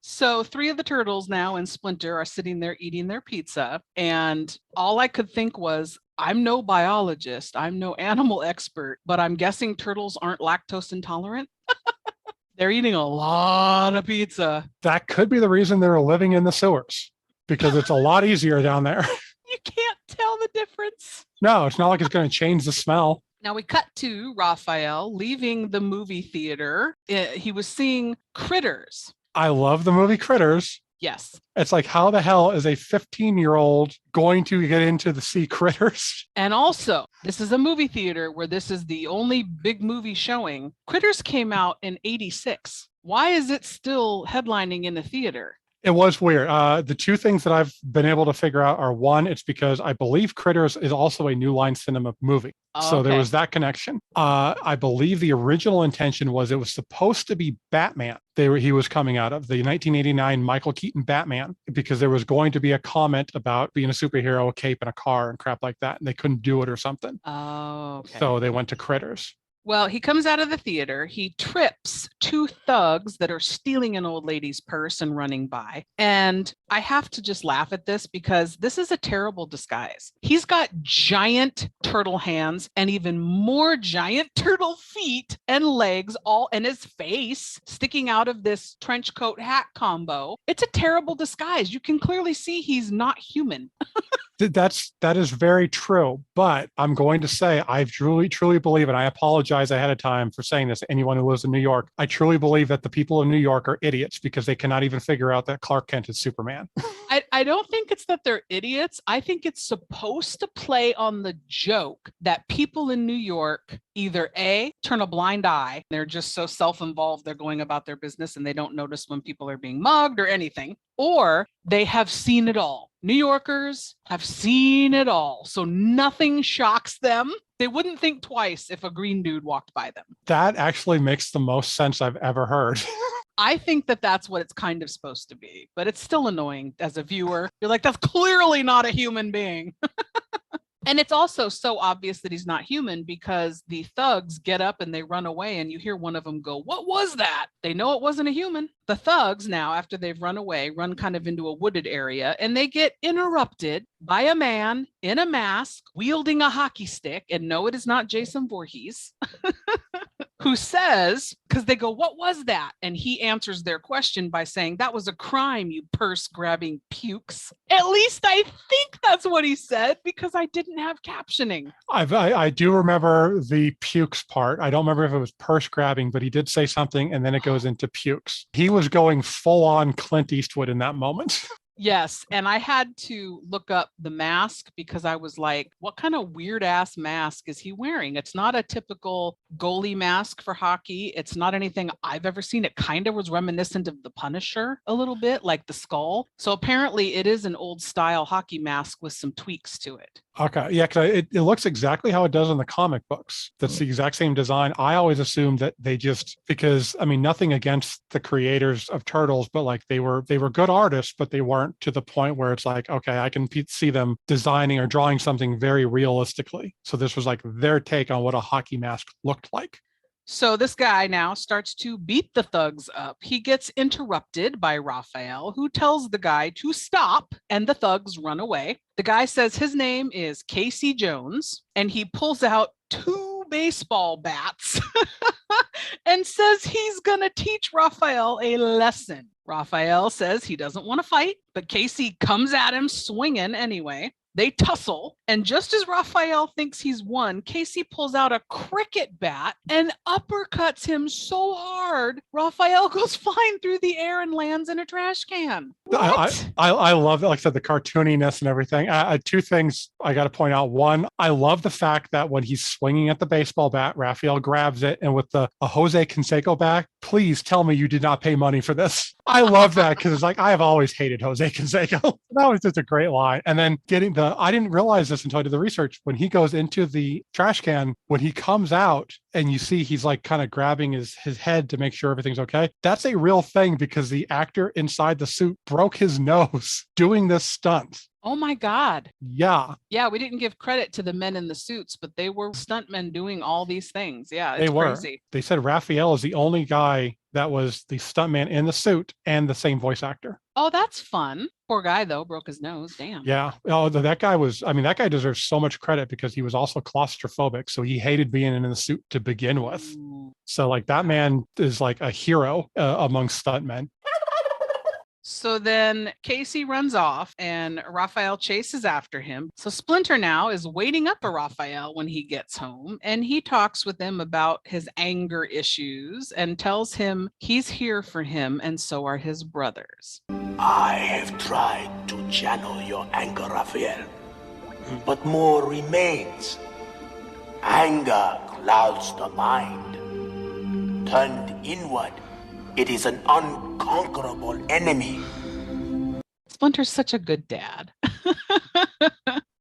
So 3 of the turtles now and Splinter are sitting there eating their pizza. And all I could think was, I'm no biologist, I'm no animal expert, but I'm guessing turtles aren't lactose intolerant. They're eating a lot of pizza. That could be the reason they're living in the sewers, because it's a lot easier down there. You can't tell the difference. No, it's not like it's going to change the smell. Now we cut to Raphael leaving the movie theater. He was seeing Critters. I love the movie Critters. Yes. It's like, how the hell is a 15-year-old going to get into the sea Critters? And also, this is a movie theater where this is the only big movie showing. Critters came out in 86. Why is it still headlining in the theater? It was weird. The 2 things that I've been able to figure out are, one, it's because I believe Critters is also a New Line Cinema movie. So there was that connection. I believe the original intention was it was supposed to be Batman. He was coming out of the 1989 Michael Keaton Batman, because there was going to be a comment about being a superhero, a cape, and a car and crap like that. And they couldn't do it or something. Oh, okay. So they went to Critters. Well, he comes out of the theater. He trips 2 thugs that are stealing an old lady's purse and running by. And I have to just laugh at this because this is a terrible disguise. He's got giant turtle hands and even more giant turtle feet and legs, all and his face sticking out of this trench coat hat combo. It's a terrible disguise. You can clearly see he's not human. That is very true, but I'm going to say I truly believe, and I apologize ahead of time for saying this to anyone who lives in New York. I truly believe that the people in New York are idiots because they cannot even figure out that Clark Kent is Superman. I don't think it's that they're idiots. I think it's supposed to play on the joke that people in New York either A, turn a blind eye, they're just so self-involved, they're going about their business and they don't notice when people are being mugged or anything, or they have seen it all. New Yorkers have seen it all, so nothing shocks them. They wouldn't think twice if a green dude walked by them. That actually makes the most sense I've ever heard. I think that that's what it's kind of supposed to be, but it's still annoying as a viewer. You're like, that's clearly not a human being. And it's also so obvious that he's not human because the thugs get up and they run away and you hear one of them go, "What was that?" They know it wasn't a human. The thugs now, after they've run away, run kind of into a wooded area and they get interrupted by a man in a mask wielding a hockey stick. And no, it is not Jason Voorhees. Who says, because they go, "What was that?" And he answers their question by saying, "That was a crime, you purse-grabbing pukes." At least I think that's what he said because I didn't have captioning. I do remember the pukes part. I don't remember if it was purse grabbing, but he did say something and then it goes into pukes. He was going full on Clint Eastwood in that moment. Yes. And I had to look up the mask because I was like, what kind of weird ass mask is he wearing? It's not a typical goalie mask for hockey. It's not anything I've ever seen. It kind of was reminiscent of the Punisher a little bit, like the skull. So apparently it is an old style hockey mask with some tweaks to it. Okay. Yeah, because it looks exactly how it does in the comic books. That's the exact same design. I always assumed that they just, because I mean, nothing against the creators of Turtles, but like they were good artists, but they weren't to the point where it's like, okay, I can see them designing or drawing something very realistically. So this was like their take on what a hockey mask looked like. So this guy now starts to beat the thugs up. He gets interrupted by Raphael, who tells the guy to stop, and the thugs run away. The guy says his name is Casey Jones, and he pulls out 2 baseball bats and says he's going to teach Raphael a lesson. Raphael says he doesn't want to fight, but Casey comes at him swinging anyway. They tussle, and just as Raphael thinks he's won, Casey pulls out a cricket bat and uppercuts him so hard, Raphael goes flying through the air and lands in a trash can. What? I love that, like I said, the cartooniness and everything. Two things I got to point out. One, I love the fact that when he's swinging at the baseball bat, Raphael grabs it, and with a Jose Canseco bat, please tell me you did not pay money for this. I love that because it's like, I have always hated Jose Canseco. That was just a great line. And then I didn't realize this until I did the research. When he goes into the trash can, when he comes out and you see he's like kind of grabbing his head to make sure everything's okay. That's a real thing because the actor inside the suit broke his nose doing this stunt. Oh my God. Yeah. Yeah, we didn't give credit to the men in the suits, but they were stuntmen doing all these things. Yeah, it's crazy. They said Raphael is the only guy that was the stuntman in the suit and the same voice actor. Oh, that's fun. Poor guy, though, broke his nose. Damn. Yeah. Oh, that guy deserves so much credit because he was also claustrophobic. So he hated being in the suit to begin with. Ooh. So like that man is like a hero among stuntmen. So then Casey runs off and Raphael chases after him. So Splinter now is waiting up for Raphael when he gets home, and he talks with him about his anger issues and tells him he's here for him and so are his brothers. I have tried to channel your anger, Raphael, but more remains. Anger clouds the mind. Turned inward, it is an unconquerable enemy. Splinter's such a good dad.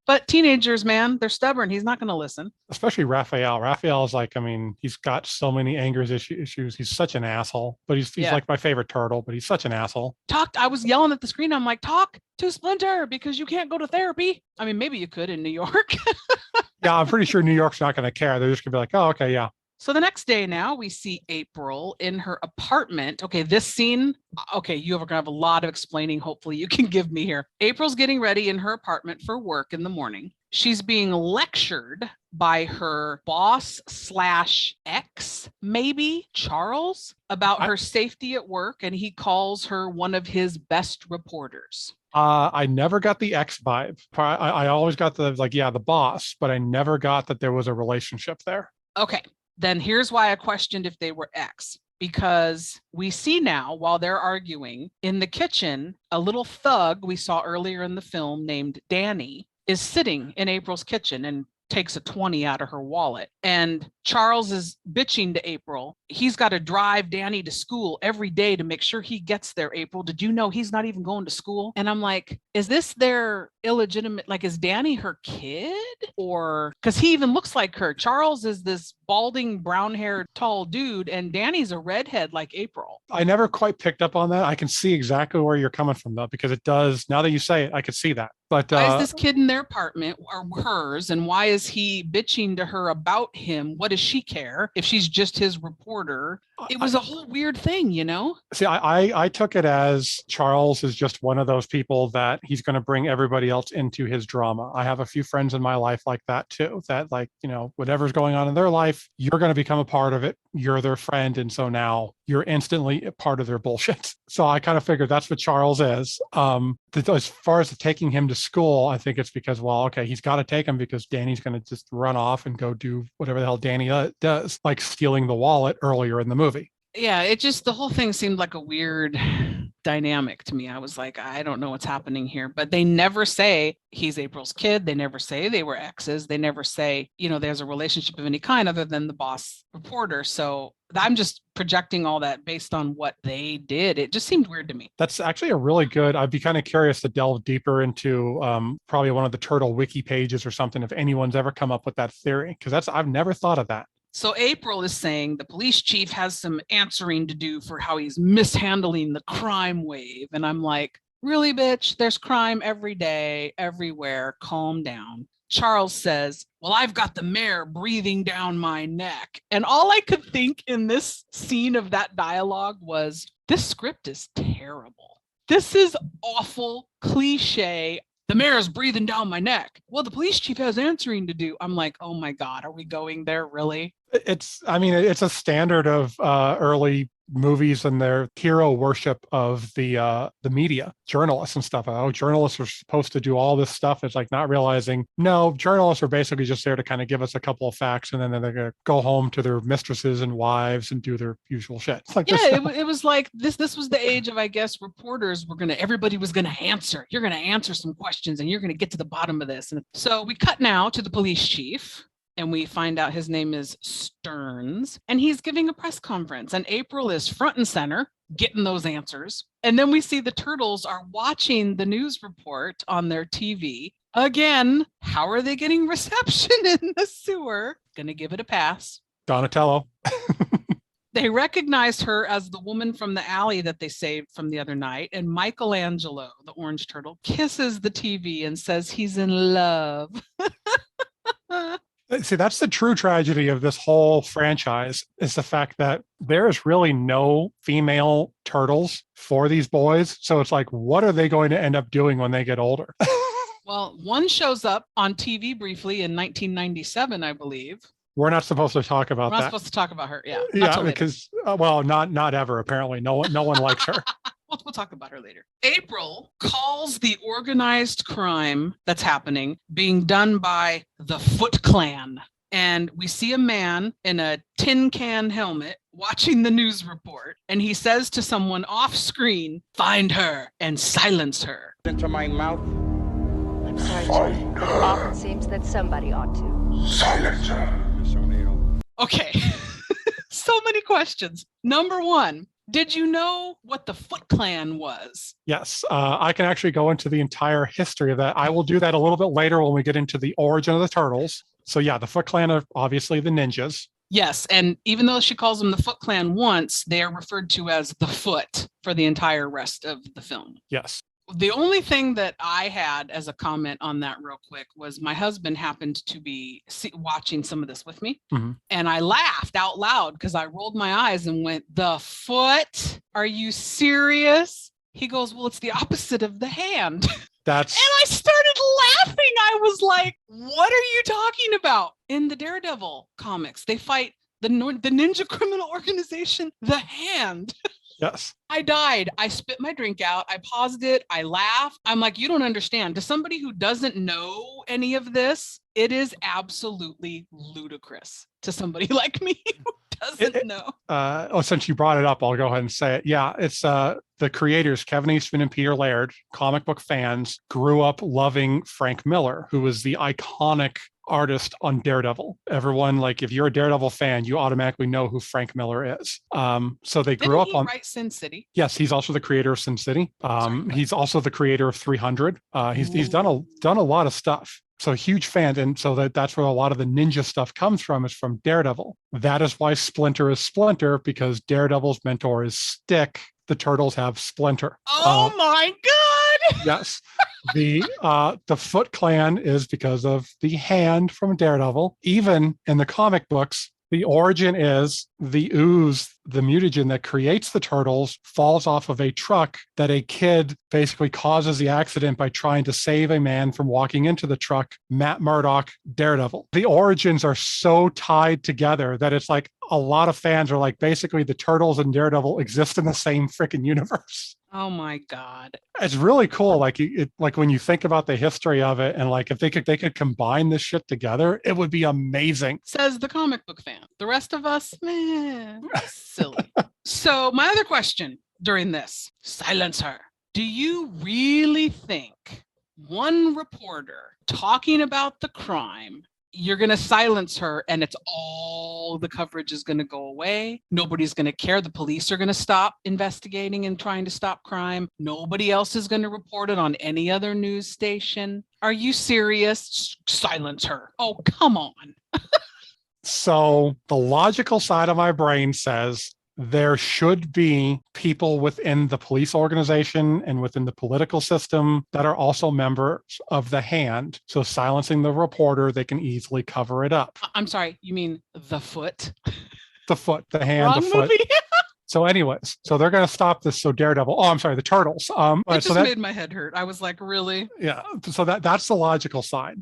But teenagers, man, they're stubborn. He's not going to listen. Especially Raphael. Raphael's like, I mean, he's got so many anger issues. He's such an asshole, but he's like my favorite turtle, but he's such an asshole. I was yelling at the screen. I'm like, talk to Splinter because you can't go to therapy. I mean, maybe you could in New York. Yeah, I'm pretty sure New York's not going to care. They're just going to be like, oh, okay, yeah. So the next day now we see April in her apartment. Okay, this scene, you're going to have a lot of explaining. Hopefully you can give me here. April's getting ready in her apartment for work in the morning. She's being lectured by her boss / ex, maybe Charles, about her safety at work. And he calls her one of his best reporters. I never got the ex vibe. I always got the boss, but I never got that there was a relationship there. Okay. Then here's why I questioned if they were ex, because we see now while they're arguing in the kitchen, a little thug we saw earlier in the film named Danny is sitting in April's kitchen and takes a 20 out of her wallet. And Charles is bitching to April. He's got to drive Danny to school every day to make sure he gets there. April, did you know he's not even going to school? And I'm like, is this their illegitimate, like, is Danny her kid? Or, because he even looks like her. Charles is this balding, brown-haired, tall dude, and Danny's a redhead like April. I never quite picked up on that. I can see exactly where you're coming from, though, because it does, now that you say it, I could see that. But why is this kid in their apartment or hers? And why is he bitching to her about him? What does she care if she's just his reporter? It was a whole weird thing, you know? See, I took it as Charles is just one of those people that he's going to bring everybody else into his drama. I have a few friends in my life like that too, that like, you know, whatever's going on in their life, you're going to become a part of it. You're their friend. And so now you're instantly a part of their bullshit. So I kind of figured that's what Charles is. As far as taking him to school, I think it's because, well, okay, he's got to take him because Danny's going to just run off and go do whatever the hell Danny does, like stealing the wallet earlier in the movie. Yeah, the whole thing seemed like a weird dynamic to me. I was like, I don't know what's happening here. But they never say he's April's kid. They never say they were exes. They never say, you know, there's a relationship of any kind other than the boss reporter. So I'm just projecting all that based on what they did. It just seemed weird to me. That's actually a really good, I'd be kind of curious to delve deeper into probably one of the Turtle wiki pages or something if anyone's ever come up with that theory, because I've never thought of that. So April is saying the police chief has some answering to do for how he's mishandling the crime wave. And I'm like, really, bitch? There's crime every day, everywhere. Calm down. Charles says, well, I've got the mayor breathing down my neck. And all I could think in this scene of that dialogue was, this script is terrible. This is awful, cliche. The mayor's breathing down my neck. Well, the police chief has answering to do. I'm like, oh my God, are we going there really? It's a standard of early movies and their hero worship of the media, journalists and stuff. Oh, journalists are supposed to do all this stuff. It's like not realizing, no, journalists are basically just there to kind of give us a couple of facts, and then they're going to go home to their mistresses and wives and do their usual shit. It's like it was like this was the age of, I guess, reporters were everybody was gonna answer. You're gonna answer some questions and you're gonna get to the bottom of this. And so we cut now to the police chief, and we find out his name is Stearns, and he's giving a press conference, and April is front and center getting those answers. And then we see the turtles are watching the news report on their TV. Again, how are they getting reception in the sewer? Gonna give it a pass. Donatello. They recognized her as the woman from the alley that they saved from the other night. And Michelangelo, the orange turtle, kisses the TV and says he's in love. See, that's the true tragedy of this whole franchise, is the fact that there is really no female turtles for these boys. So it's like, what are they going to end up doing when they get older? Well, one shows up on TV briefly in 1997, I believe. We're not supposed to talk about that. We're not supposed to talk about her. Yeah. Yeah, because not ever. Apparently, no one likes her. We'll talk about her later. April calls the organized crime that's happening being done by the Foot Clan, and we see a man in a tin can helmet watching the news report, and he says to someone off screen, "Find her and silence her." Into my mouth. I'm sorry, Chief, but it often seems that somebody ought to. Silence her. Okay. So many questions. Number one, did you know what the Foot Clan was? Yes, I can actually go into the entire history of that. I will do that a little bit later when we get into the origin of the turtles. So yeah, the Foot Clan are obviously the ninjas. Yes, and even though she calls them the Foot Clan once, they are referred to as the Foot for the entire rest of the film. Yes. The only thing that I had as a comment on that real quick was my husband happened to be watching some of this with me. Mm-hmm. And I laughed out loud because I rolled my eyes and went, "The foot? Are you serious?" He goes, "Well, it's the opposite of the hand." That's... And I started laughing. I was like, what are you talking about? In the Daredevil comics, they fight the ninja criminal organization, the Hand. Yes. I died. I spit my drink out. I paused it. I laughed. I'm like, you don't understand. To somebody who doesn't know any of this, it is absolutely ludicrous. To somebody like me who doesn't know. Since you brought it up, I'll go ahead and say it. Yeah, it's the creators, Kevin Eastman and Peter Laird, comic book fans, grew up loving Frank Miller, who was the iconic artist on Daredevil. Everyone, like, if you're a Daredevil fan, you automatically know who Frank Miller is. So they grew up on... Write Sin City? Yes, he's also the creator of Sin City. He's also the creator of 300. He's done a lot of stuff. So huge fan, and so that's where a lot of the ninja stuff comes from, is from Daredevil. That is why Splinter is Splinter, because Daredevil's mentor is Stick. The turtles have Splinter. Oh my God! Yes. The Foot Clan is because of the Hand from Daredevil. Even in the comic books, the origin is the ooze, the mutagen that creates the turtles, falls off of a truck that a kid basically causes the accident by trying to save a man from walking into the truck. Matt Murdock, Daredevil. The origins are so tied together that it's like a lot of fans are like, basically the turtles and Daredevil exist in the same freaking universe. Oh my God. It's really cool. Like like when you think about the history of it, and like if they could combine this shit together, it would be amazing. Says the comic book fan. The rest of us, silly. So my other question during this, silence her. Do you really think one reporter talking about the crime, you're going to silence her and it's all the coverage is going to go away? Nobody's going to care. The police are going to stop investigating and trying to stop crime. Nobody else is going to report it on any other news station. Are you serious? Silence her. Oh, come on. So the logical side of my brain says there should be people within the police organization and within the political system that are also members of the Hand. So silencing the reporter, they can easily cover it up. I'm sorry, you mean the Foot? The Foot, the Hand, Wrong the Foot. movie. So anyways, so they're going to stop this. So Daredevil, oh, I'm sorry, the turtles. It just made my head hurt. I was like, really? Yeah. So that's the logical side.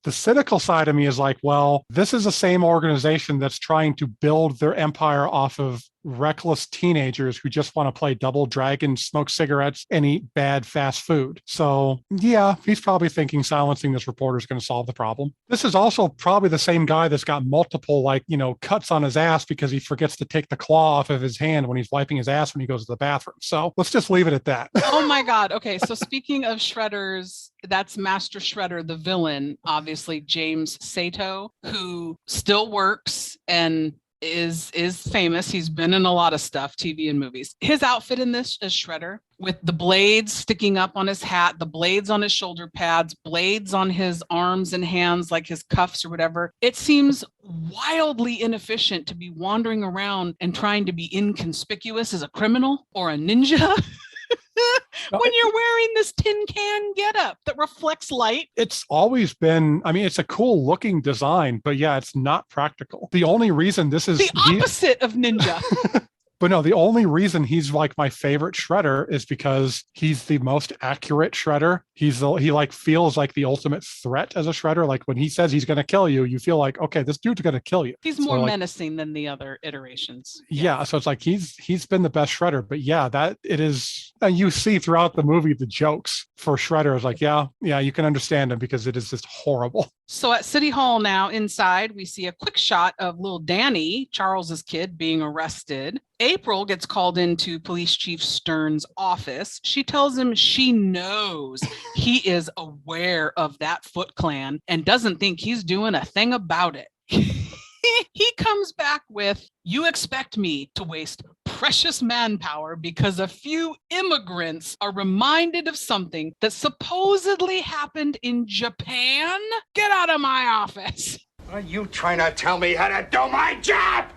The cynical side of me is like, well, this is the same organization that's trying to build their empire off of reckless teenagers who just want to play Double Dragon, smoke cigarettes, and eat bad fast food. So yeah, he's probably thinking silencing this reporter is going to solve the problem. This is also probably the same guy that's got multiple, like, cuts on his ass because he forgets to take the claw off of his hand when he's wiping his ass when he goes to the bathroom. So let's just leave it at that. Oh my God. Okay. So speaking of shredders, that's Master Shredder, the villain, obviously James Sato, who still works and is famous. He's been in a lot of stuff, TV and movies. His outfit in this is Shredder, with the blades sticking up on his hat, the blades on his shoulder pads, blades on his arms and hands, like his cuffs or whatever. It seems wildly inefficient to be wandering around and trying to be inconspicuous as a criminal or a ninja. When you're wearing this tin can getup that reflects light. It's always been, it's a cool looking design, but yeah, it's not practical. The only reason this is the opposite of ninja. But no, the only reason he's like my favorite Shredder is because he's the most accurate Shredder. He like feels like the ultimate threat as a Shredder. Like when he says he's going to kill you, you feel like, okay, this dude's going to kill you. He's more menacing than the other iterations. Yeah. So it's like he's been the best Shredder. But yeah, that it is. And you see throughout the movie the jokes for Shredder is like, yeah, you can understand him because it is just horrible. So at City Hall now, inside, we see a quick shot of little Danny, Charles's kid, being arrested. April gets called into Police Chief Stern's office. She tells him she knows he is aware of that Foot Clan and doesn't think he's doing a thing about it. He comes back with, "You expect me to waste precious manpower because a few immigrants are reminded of something that supposedly happened in Japan? Get out of my office." Are you trying to tell me how to do my job?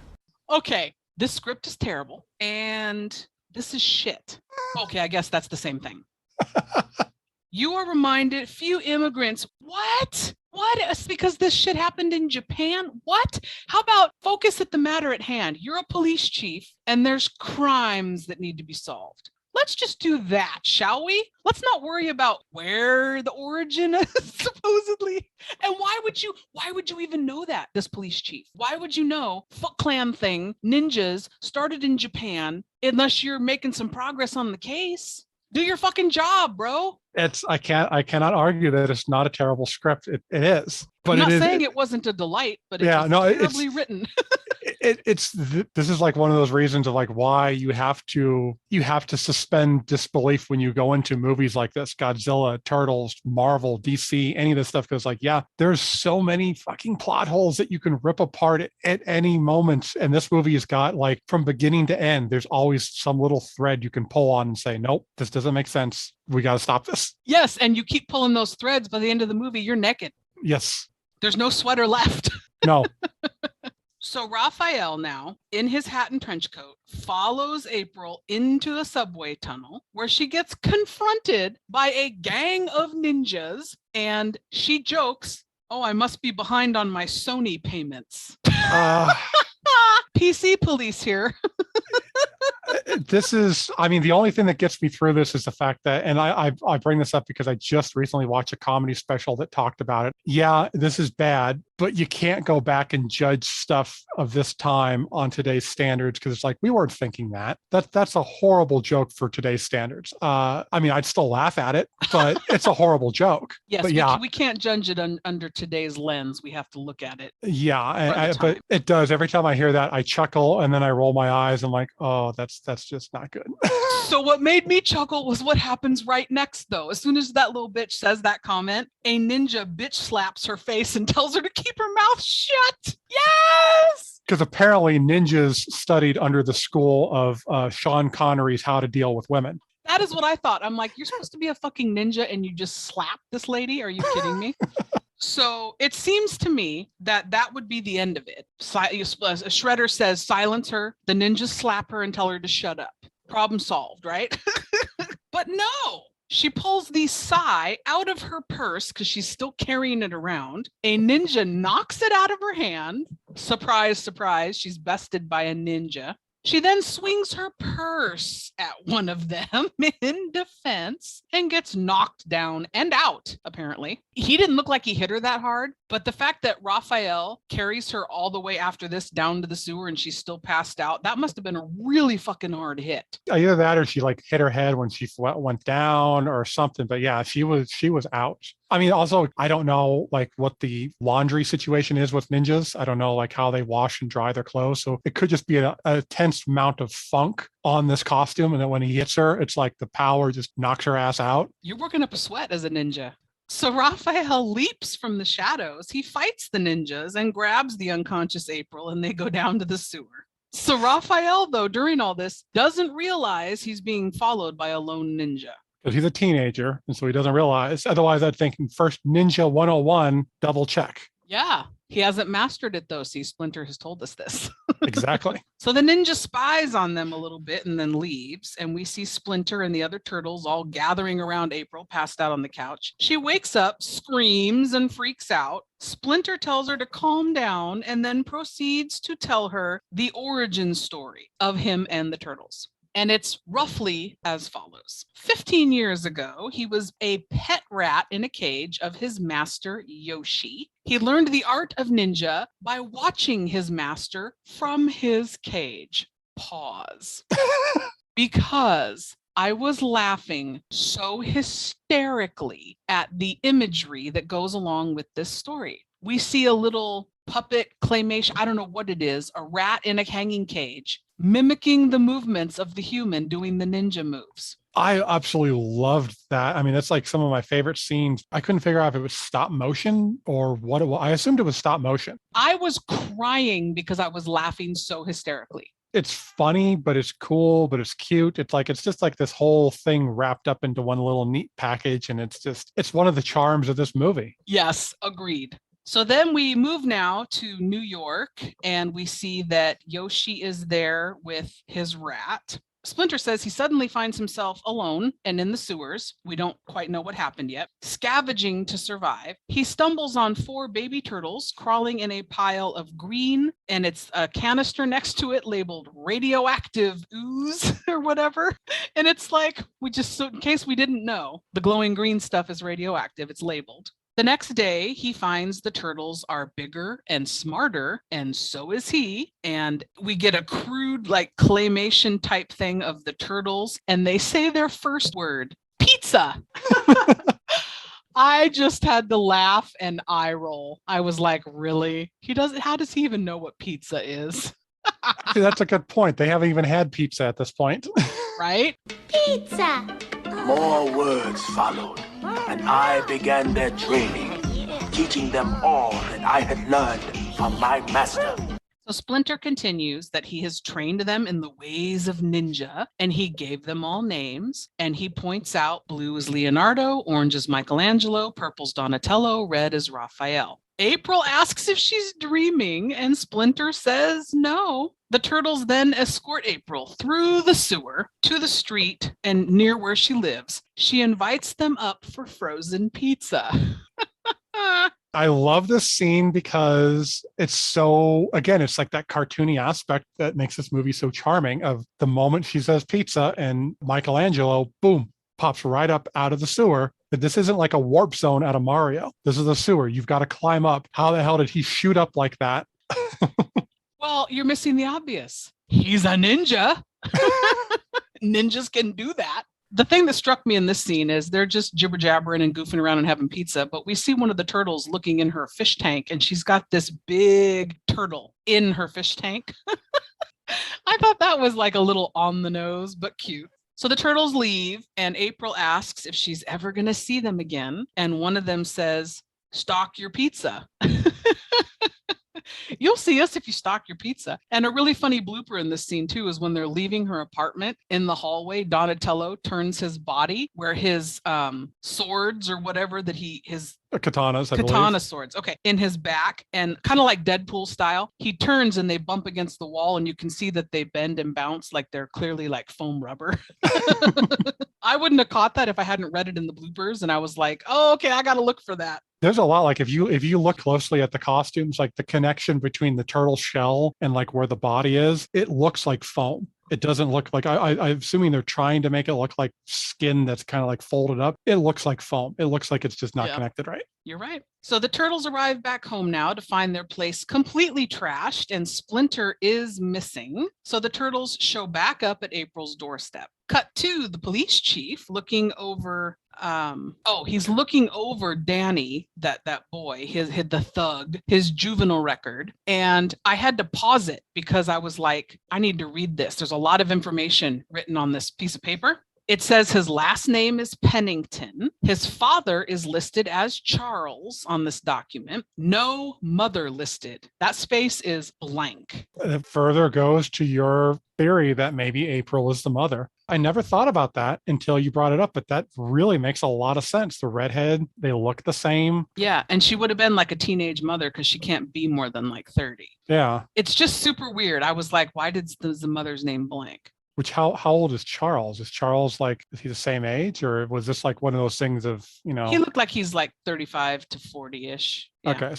Okay, this script is terrible and this is shit. Okay, I guess that's the same thing. You are reminded, few immigrants. What? It's because this shit happened in Japan? What? How about focus at the matter at hand? You're a police chief and there's crimes that need to be solved. Let's just do that, shall we? Let's not worry about where the origin is, supposedly. And why would you even know that, this police chief? Why would you know Foot Clan thing, ninjas, started in Japan, unless you're making some progress on the case? Do your fucking job, bro. I cannot argue that it's not a terrible script. It is. But I'm not saying it wasn't a delight, but it's terribly written. This is like one of those reasons of like why you have to suspend disbelief when you go into movies like this, Godzilla, Turtles, Marvel, DC, any of this stuff, because like, yeah, there's so many fucking plot holes that you can rip apart at any moment. And this movie has got, like, from beginning to end, there's always some little thread you can pull on and say, nope, this doesn't make sense. We got to stop this. Yes. And you keep pulling those threads. By the end of the movie, you're naked. Yes. There's no sweater left. No. So Raphael now, in his hat and trench coat, follows April into a subway tunnel where she gets confronted by a gang of ninjas, and she jokes, "Oh, I must be behind on my Sony payments." PC police here. This is, the only thing that gets me through this is the fact that, and I bring this up because I just recently watched a comedy special that talked about it. Yeah, this is bad, but you can't go back and judge stuff of this time on today's standards because it's like, we weren't thinking that. That's a horrible joke for today's standards. I'd still laugh at it, but it's a horrible joke. Yes, but yeah, we can't judge it under today's lens. We have to look at it. Yeah, but it does. Every time I hear that, I chuckle and then I roll my eyes. I'm like, oh, that's just not good. So what made me chuckle was what happens right next, though. As soon as that little bitch says that comment, a ninja bitch slaps her face and tells her to keep her mouth shut. Yes! Because apparently ninjas studied under the school of Sean Connery's How to Deal with Women. That is what I thought. I'm like, you're supposed to be a fucking ninja and you just slap this lady? Are you kidding me? So it seems to me that would be the end of it. A Shredder says, silence her. The ninjas slap her and tell her to shut up. Problem solved, right? But no, she pulls the sai out of her purse because she's still carrying it around. A ninja knocks it out of her hand. Surprise, surprise, she's bested by a ninja. She then swings her purse at one of them in defense and gets knocked down and out, apparently. He didn't look like he hit her that hard, but the fact that Raphael carries her all the way after this down to the sewer and she's still passed out, that must have been a really fucking hard hit. Either that or she like hit her head when she went down or something. But yeah, she was out. I mean, also, I don't know like what the laundry situation is with ninjas. I don't know like how they wash and dry their clothes. So it could just be a tense amount of funk on this costume. And then when he hits her, it's like the power just knocks her ass out. You're working up a sweat as a ninja. So Raphael leaps from the shadows. He fights the ninjas and grabs the unconscious April, and they go down to the sewer. So Raphael, though, during all this, doesn't realize he's being followed by a lone ninja. Because he's a teenager, and so he doesn't realize. Otherwise, I'd think first Ninja 101, double check. Yeah, he hasn't mastered it, though. See, Splinter has told us this. Exactly. So the ninja spies on them a little bit and then leaves. And we see Splinter and the other turtles all gathering around April, passed out on the couch. She wakes up, screams, and freaks out. Splinter tells her to calm down and then proceeds to tell her the origin story of him and the turtles. And it's roughly as follows. 15 years ago, he was a pet rat in a cage of his master, Yoshi. He learned the art of ninja by watching his master from his cage. Pause. Because I was laughing so hysterically at the imagery that goes along with this story. We see a little puppet claymation, I don't know what it is, a rat in a hanging cage, mimicking the movements of the human doing the ninja moves. I absolutely loved that. I mean, that's like some of my favorite scenes. I couldn't figure out if it was stop motion or what it was. I assumed it was stop motion. I was crying because I was laughing so hysterically. It's funny, but it's cool, but it's cute. It's just like this whole thing wrapped up into one little neat package. And it's one of the charms of this movie. Yes, agreed. So then we move now to New York, and we see that Yoshi is there with his rat. Splinter says he suddenly finds himself alone and in the sewers. We don't quite know what happened yet. Scavenging to survive. He stumbles on 4 baby turtles crawling in a pile of green, and it's a canister next to it labeled radioactive ooze or whatever. And it's like, so in case we didn't know, the glowing green stuff is radioactive. It's labeled. The next day, he finds the turtles are bigger and smarter, and so is he. And we get a crude, like, claymation type thing of the turtles, and they say their first word, pizza. I just had to laugh and eye roll. I was like, really? How does he even know what pizza is? That's a good point. They haven't even had pizza at this point. Right? Pizza. More words followed, and I began their training, teaching them all that I had learned from my master. So Splinter continues that he has trained them in the ways of ninja, and he gave them all names, and he points out blue is Leonardo, orange is Michelangelo, purple's Donatello, red is Raphael. April asks if she's dreaming, and Splinter says no. The turtles then escort April through the sewer to the street and near where she lives. She invites them up for frozen pizza. I love this scene because it's so, again, it's like that cartoony aspect that makes this movie so charming of the moment she says pizza and Michelangelo, boom, pops right up out of the sewer. But this isn't like a warp zone out of Mario. This is a sewer. You've got to climb up. How the hell did he shoot up like that? Well, you're missing the obvious. He's a ninja. Ninjas can do that. The thing that struck me in this scene is they're just jibber jabbering and goofing around and having pizza, but we see one of the turtles looking in her fish tank, and she's got this big turtle in her fish tank. I thought that was like a little on the nose, but cute. So the turtles leave, and April asks if she's ever going to see them again. And one of them says, stock your pizza. You'll see us if you stock your pizza. And a really funny blooper in this scene, too, is when they're leaving her apartment in the hallway, Donatello turns his body where his swords or whatever that his Katanas, I believe. Katana swords. Okay. In his back, and kind of like Deadpool style, he turns and they bump against the wall, and you can see that they bend and bounce like they're clearly like foam rubber. I wouldn't have caught that if I hadn't read it in the bloopers, and I was like, oh, okay, I got to look for that. There's a lot, like if you look closely at the costumes, like the connection between the turtle shell and like where the body is, it looks like foam. It doesn't look like, I'm assuming they're trying to make it look like skin that's kind of like folded up. It looks like foam. It looks like it's just not connected right. You're right. So the turtles arrive back home now to find their place completely trashed, and Splinter is missing. So the turtles show back up at April's doorstep. Cut to the police chief looking over he's looking over Danny, that boy, the thug, his juvenile record. And I had to pause it because I was like, I need to read this. There's a lot of information written on this piece of paper. It says his last name is Pennington. His father is listed as Charles on this document. No mother listed. That space is blank. It further goes to your theory that maybe April is the mother. I never thought about that until you brought it up, but that really makes a lot of sense. The redhead, they look the same. Yeah, and she would have been like a teenage mother because she can't be more than like 30. Yeah. It's just super weird. I was like, why does the mother's name blank? Which, how old is Charles? Is Charles like, is he the same age, or was this like one of those things of, you know? He looked like he's like 35 to 40-ish. Yeah. Okay,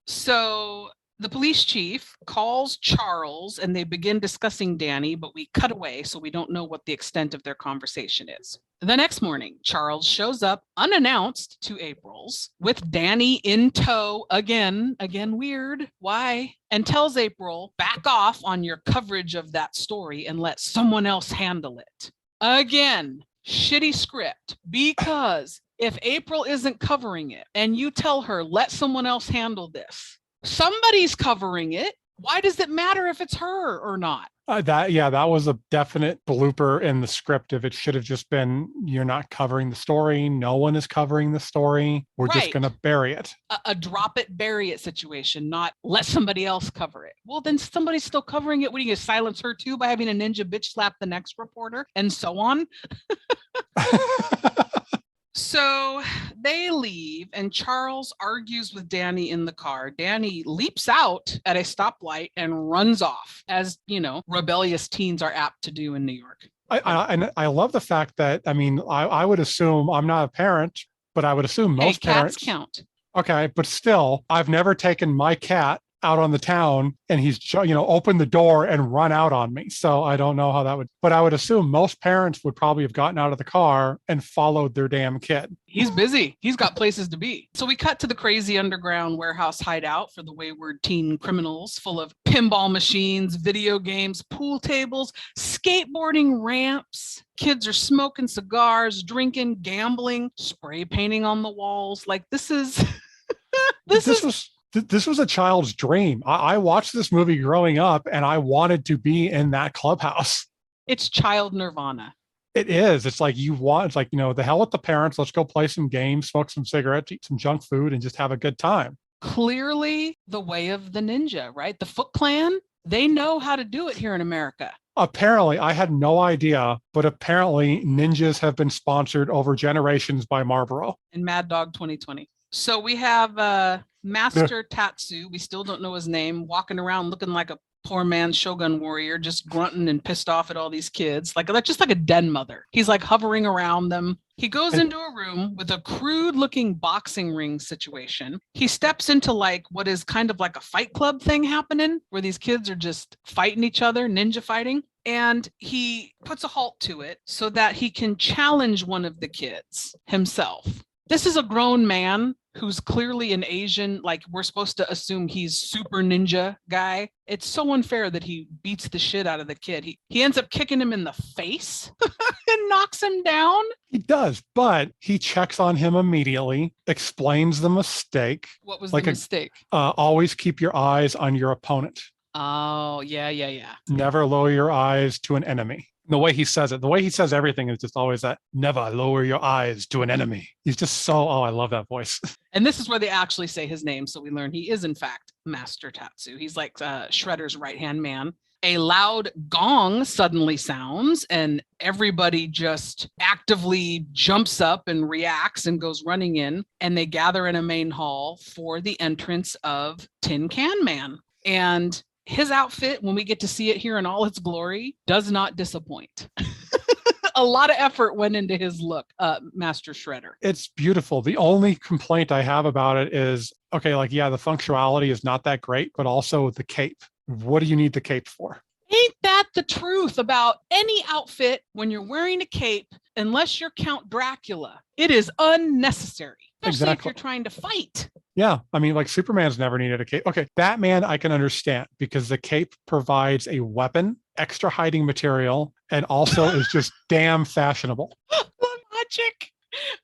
So the police chief calls Charles and they begin discussing Danny, but we cut away, so we don't know what the extent of their conversation is. The next morning, Charles shows up unannounced to April's with Danny in tow again, weird, why? And tells April, back off on your coverage of that story and let someone else handle it. Again, shitty script, because if April isn't covering it and you tell her, let someone else handle this, somebody's covering it. Why does it matter if it's her or not? That was a definite blooper in the script. If it should have just been, you're not covering the story. No one is covering the story. We're just going to bury it. A drop it, bury it situation, not let somebody else cover it. Well, then somebody's still covering it. What are you going to silence her too by having a ninja bitch slap the next reporter and so on? So they leave and Charles argues with Danny in the car. Danny leaps out at a stoplight and runs off, as, you know, rebellious teens are apt to do in New York. I love the fact that, I mean, I would assume, I'm not a parent, but I would assume most parents count. Okay, but still, I've never taken my cat out on the town and he's, you know, opened the door and run out on me. So I don't know how that would, but I would assume most parents would probably have gotten out of the car and followed their damn kid. He's busy. He's got places to be. So we cut to the crazy underground warehouse hideout for the wayward teen criminals, full of pinball machines, video games, pool tables, skateboarding ramps. Kids are smoking cigars, drinking, gambling, spray painting on the walls. Like this is, This was a child's dream. I watched this movie growing up and I wanted to be in that clubhouse. It's child nirvana. It is. It's like it's like, you know, the hell with the parents. Let's go play some games, smoke some cigarettes, eat some junk food, and just have a good time. Clearly the way of the ninja, right? The Foot Clan, they know how to do it here in America. Apparently, I had no idea, but apparently ninjas have been sponsored over generations by Marlboro. And Mad Dog 2020. So we have Master Tatsu, we still don't know his name, walking around looking like a poor man's Shogun warrior, just grunting and pissed off at all these kids, like just like a den mother. He's like hovering around them. He goes into a room with a crude looking boxing ring situation. He steps into like what is kind of like a fight club thing happening where these kids are just fighting each other, ninja fighting. And he puts a halt to it so that he can challenge one of the kids himself. This is a grown man who's clearly an Asian, like we're supposed to assume he's super ninja guy. It's so unfair that he beats the shit out of the kid. He ends up kicking him in the face and knocks him down. He does, but he checks on him immediately, explains the mistake. What was the mistake? Always keep your eyes on your opponent. Oh, yeah. Never lower your eyes to an enemy. The way he says it, the way he says everything is just always that never lower your eyes to an enemy. He's just so, oh, I love that voice. And this is where they actually say his name. So we learn he is, in fact, Master Tatsu. He's like Shredder's right-hand man. A loud gong suddenly sounds, and everybody just actively jumps up and reacts and goes running in. And they gather in a main hall for the entrance of Tin Can Man. And his outfit, when we get to see it here in all its glory, does not disappoint. A lot of effort went into his look, Master Shredder. It's beautiful. The only complaint I have about it is, okay, like, yeah, the functionality is not that great, but also the cape. What do you need the cape for? Ain't that the truth about any outfit when you're wearing a cape, unless you're Count Dracula? It is unnecessary, especially if you're trying to fight. Yeah, I mean, like Superman's never needed a cape. Okay, Batman, I can understand because the cape provides a weapon, extra hiding material, and also is just damn fashionable. Logic.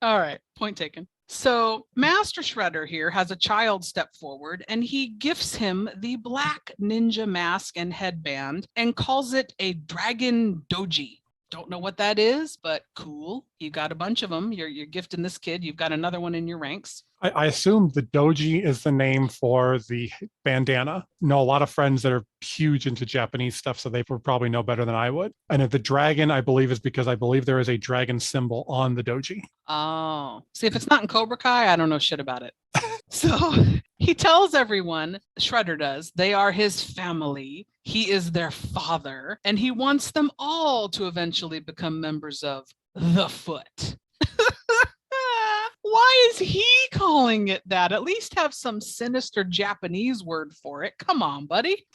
All right, point taken. So Master Shredder here has a child step forward and he gifts him the black ninja mask and headband and calls it a dragon doji. Don't know what that is, but cool. You got a bunch of them. You're gifting this kid. You've got another one in your ranks. I assume the doji is the name for the bandana. Know a lot of friends that are huge into Japanese stuff, so they would probably know better than I would. And the dragon, I believe, is because I believe there is a dragon symbol on the doji. Oh, see, if it's not in Cobra Kai, I don't know shit about it. So he tells everyone, Shredder does, they are his family. He is their father, and he wants them all to eventually become members of the Foot. Why is he calling it that? At least have some sinister Japanese word for it. Come on, buddy.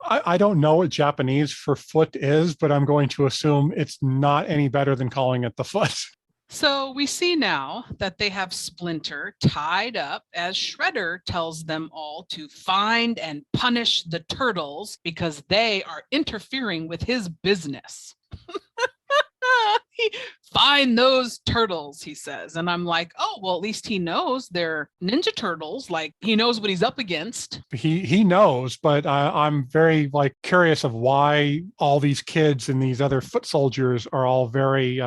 I don't know what Japanese for foot is, but I'm going to assume it's not any better than calling it the Foot. So we see now that they have Splinter tied up as Shredder tells them all to find and punish the turtles because they are interfering with his business. Find those turtles, he says. And I'm like, oh, well, at least he knows they're Ninja Turtles. Like, he knows what he's up against. He knows, but I'm very curious of why all these kids and these other foot soldiers are all very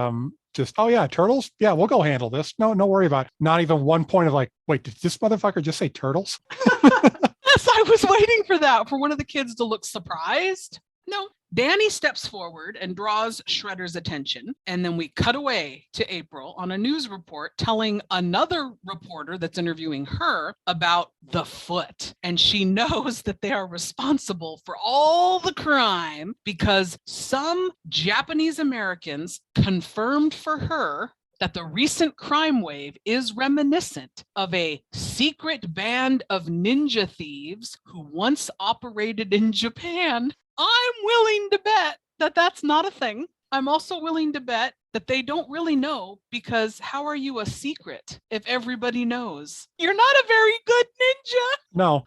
just, oh yeah, turtles? Yeah, we'll go handle this. No worry about it. Not even one point of wait, did this motherfucker just say turtles? Yes, I was waiting for that, for one of the kids to look surprised. No. Danny steps forward and draws Shredder's attention, and then we cut away to April on a news report telling another reporter that's interviewing her about the Foot. And she knows that they are responsible for all the crime because some Japanese Americans confirmed for her that the recent crime wave is reminiscent of a secret band of ninja thieves who once operated in Japan. I'm willing to bet that that's not a thing. I'm also willing to bet that they don't really know, because how are you a secret if everybody knows? You're not a very good ninja. No,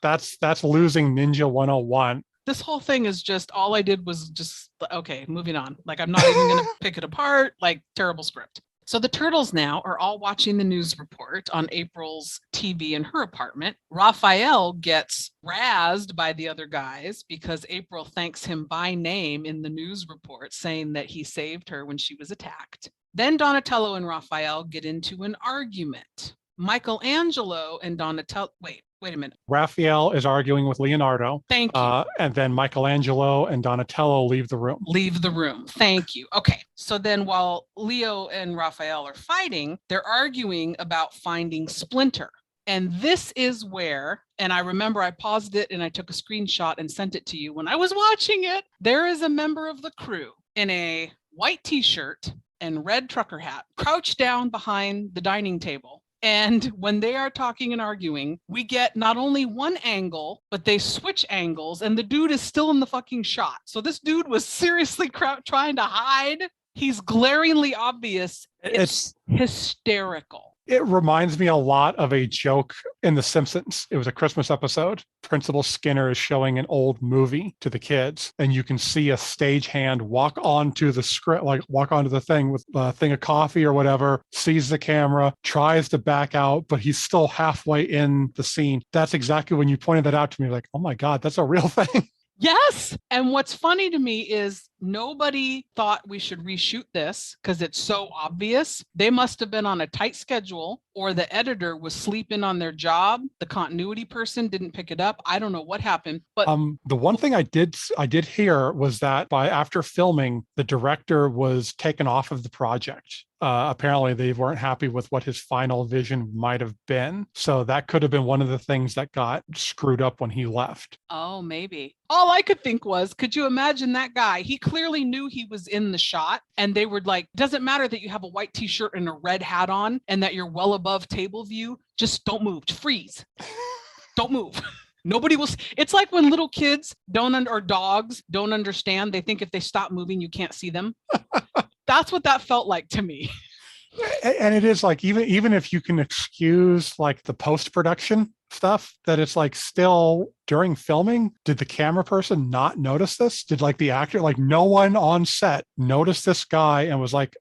that's losing Ninja 101. This whole thing is just, all I did was just, okay, moving on. I'm not even going to pick it apart. Terrible script. So the turtles now are all watching the news report on April's TV in her apartment. Raphael gets razzed by the other guys because April thanks him by name in the news report, saying that he saved her when she was attacked. Then Donatello and Raphael get into an argument. Michelangelo and Donatello, wait a minute. Raphael is arguing with Leonardo. Thank you. And then Michelangelo and Donatello leave the room. Thank you. Okay. So then while Leo and Raphael are fighting, they're arguing about finding Splinter. And this is where, and I remember I paused it and I took a screenshot and sent it to you when I was watching it. There is a member of the crew in a white t-shirt and red trucker hat crouched down behind the dining table. And when they are talking and arguing, we get not only one angle, but they switch angles and the dude is still in the fucking shot. So this dude was seriously trying to hide. He's glaringly obvious. It's hysterical. It reminds me a lot of a joke in The Simpsons. It was a Christmas episode. Principal Skinner is showing an old movie to the kids, and you can see a stagehand walk onto the script, walk onto the thing with a thing of coffee or whatever, sees the camera, tries to back out, but he's still halfway in the scene. That's exactly when you pointed that out to me, oh my God, that's a real thing. Yes. And what's funny to me is nobody thought we should reshoot this because it's so obvious. They must have been on a tight schedule, or the editor was sleeping on their job. The continuity person didn't pick it up. I don't know what happened, but the one thing I did hear was that after filming, the director was taken off of the project. Apparently they weren't happy with what his final vision might have been. So that could have been one of the things that got screwed up when he left. Oh, maybe. All I could think was, could you imagine that guy? He clearly knew he was in the shot, and they were like, doesn't matter that you have a white t-shirt and a red hat on and that you're well above table view. Just don't move. Just freeze. Don't move. Nobody will. It's like when little kids or dogs don't understand. They think if they stop moving, you can't see them. That's what that felt like to me. And it is like, even if you can excuse like the post-production stuff, that it's like still during filming, did the camera person not notice this? Did like the actor, like no one on set noticed this guy and was like,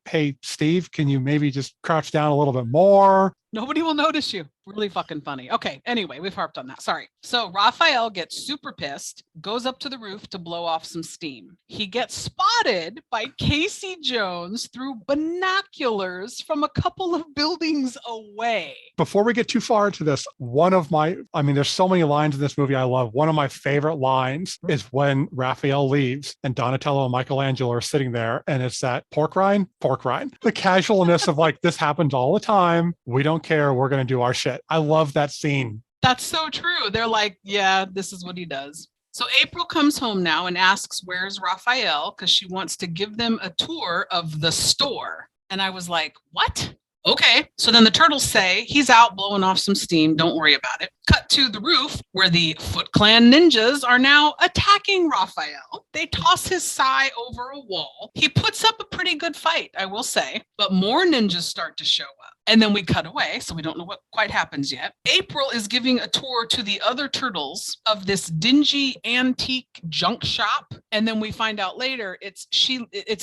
hey, Steve, can you maybe just crouch down a little bit more? Nobody will notice you. Really fucking funny. Okay, anyway, we've harped on that. Sorry. So Raphael gets super pissed, goes up to the roof to blow off some steam. He gets spotted by Casey Jones through binoculars from a couple of buildings away. Before we get too far into this, there's so many lines in this movie I love. One of my favorite lines is when Raphael leaves and Donatello and Michelangelo are sitting there, and it's that pork rind. The casualness of like, this happens all the time. We don't care. We're going to do our shit. I love that scene. That's so true. They're like, yeah, this is what he does. So April comes home now and asks, where's Raphael? Because she wants to give them a tour of the store. And I was like, what? Okay. So then the turtles say he's out blowing off some steam. Don't worry about it. Cut to the roof where the Foot Clan ninjas are now attacking Raphael. They toss his sai over a wall. He puts up a pretty good fight, I will say, but more ninjas start to show up. And then we cut away, so we don't know what quite happens yet. April is giving a tour to the other turtles of this dingy antique junk shop. And then we find out later it's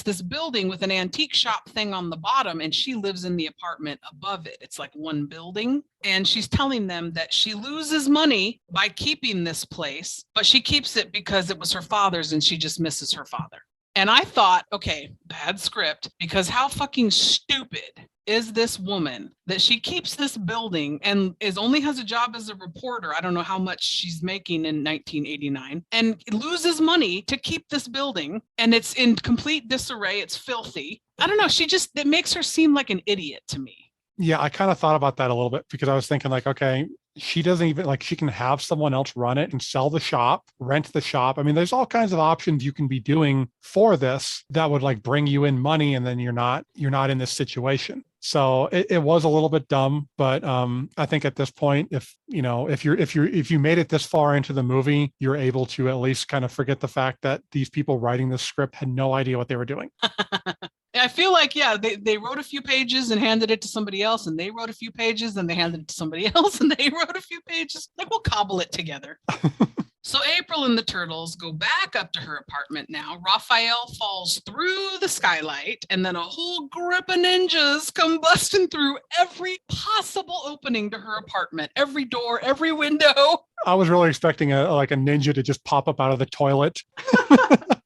this building with an antique shop thing on the bottom, and she lives in the apartment above it. It's like one building. And she's telling them that she loses money by keeping this place, but she keeps it because it was her father's and she just misses her father. And I thought, okay, bad script, because how fucking stupid is this woman that she keeps this building and only has a job as a reporter. I don't know how much she's making in 1989, and loses money to keep this building, and it's in complete disarray. It's filthy. I don't know. It makes her seem like an idiot to me. Yeah, I kind of thought about that a little bit, because I was thinking like, okay, she doesn't even like, she can have someone else run it and sell the shop, rent the shop. I mean, there's all kinds of options you can be doing for this that would like bring you in money, and then you're not in this situation. So it was a little bit dumb, but I think at this point, if you made it this far into the movie, you're able to at least kind of forget the fact that these people writing this script had no idea what they were doing. I feel like, yeah, they wrote a few pages and handed it to somebody else, and they wrote a few pages and they handed it to somebody else, and they wrote a few pages. Like, we'll cobble it together. So April and the turtles go back up to her apartment now. Raphael falls through the skylight, and then a whole group of ninjas come busting through every possible opening to her apartment, every door, every window. I was really expecting a ninja to just pop up out of the toilet.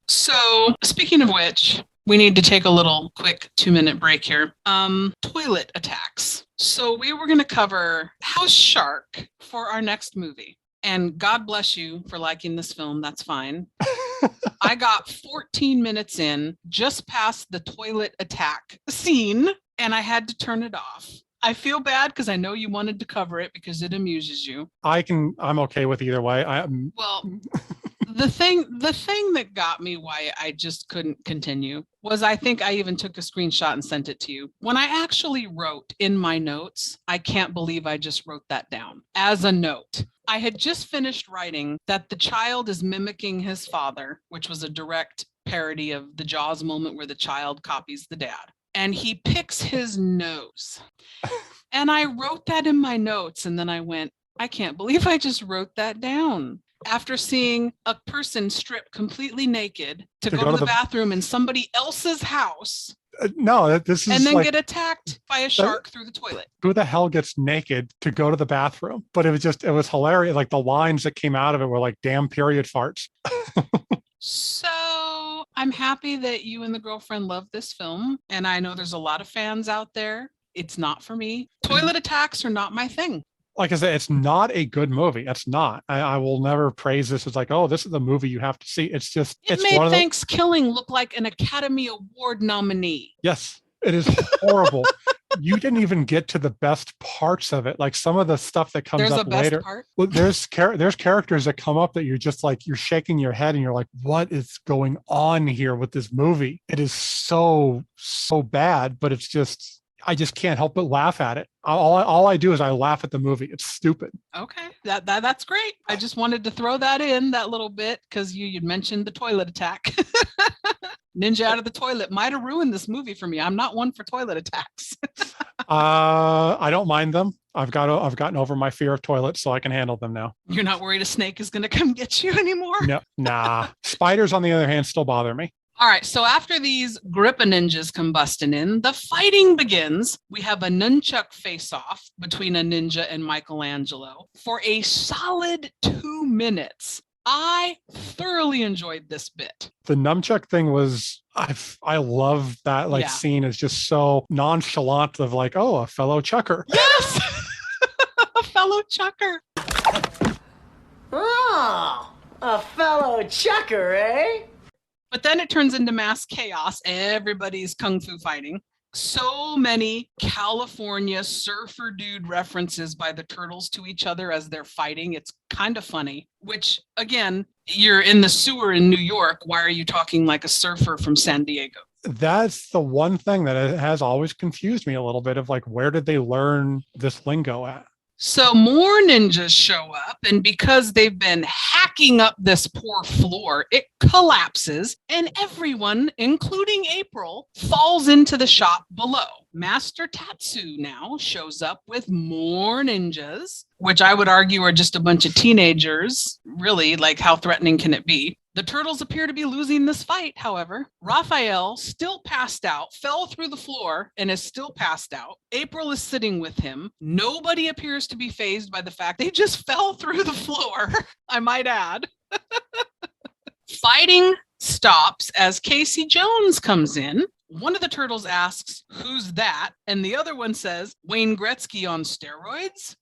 So speaking of which, we need to take a little quick 2-minute break here. Toilet attacks. So we were going to cover House Shark for our next movie. And God bless you for liking this film. That's fine. I got 14 minutes in, just past the toilet attack scene, and I had to turn it off. I feel bad because I know you wanted to cover it because it amuses you. I'm okay with either way. The thing that got me why I just couldn't continue was, I think I even took a screenshot and sent it to you. When I actually wrote in my notes, I can't believe I just wrote that down as a note. I had just finished writing that the child is mimicking his father, which was a direct parody of the Jaws moment where the child copies the dad. And he picks his nose. And I wrote that in my notes, and then I went, I can't believe I just wrote that down. After seeing a person stripped completely naked to go to the bathroom in somebody else's house. No, this is And then like, get attacked by a shark through the toilet. who the hell gets naked to go to the bathroom? But it was hilarious. Like the lines that came out of it were like damn period farts. So I'm happy that you and the girlfriend love this film. And I know there's a lot of fans out there. It's not for me. Toilet attacks are not my thing. Like I said, it's not a good movie. It's not. I will never praise this as like, oh, this is the movie you have to see. It's just, It it's made one of the, Thanksgiving look like an Academy Award nominee. yes, it is horrible. You didn't even get to the best parts of it. Like some of the stuff that comes There's up a best later. part. Well, there's characters that come up that you're just like, you're shaking your head and you're like, what is going on here with this movie? It is so bad, but it's just, I just can't help but laugh at it. All I do is I laugh at the movie. It's stupid. Okay, that's great. I just wanted to throw that in that little bit because you'd mentioned the toilet attack. Ninja out of the toilet might have ruined this movie for me. I'm not one for toilet attacks. I don't mind them. I've gotten over my fear of toilets, so I can handle them now. You're not worried a snake is going to come get you anymore? No, nah. Spiders, on the other hand, still bother me. All right, so after these Grippa ninjas come busting in, the fighting begins. We have a nunchuck face-off between a ninja and Michelangelo for a solid 2 minutes. I thoroughly enjoyed this bit. The nunchuck thing was, I love that scene is just so nonchalant of like, oh, a fellow chucker. Yes, a fellow chucker. Oh, a fellow chucker, eh? But then it turns into mass chaos. Everybody's kung fu fighting. So many California surfer dude references by the turtles to each other as they're fighting. It's kind of funny, which again, you're in the sewer in New York. Why are you talking like a surfer from San Diego? That's the one thing that has always confused me a little bit of like, where did they learn this lingo at? So more ninjas show up, and because they've been hacking up this poor floor, it collapses, and everyone, including April, falls into the shop below. Master Tatsu now shows up with more ninjas, which I would argue are just a bunch of teenagers. Really, like, how threatening can it be? The turtles appear to be losing this fight, however. Raphael, still passed out, fell through the floor and is still passed out. April is sitting with him. Nobody appears to be fazed by the fact they just fell through the floor, I might add. Fighting stops as Casey Jones comes in. One of the turtles asks, "Who's that?" And the other one says, "Wayne Gretzky on steroids."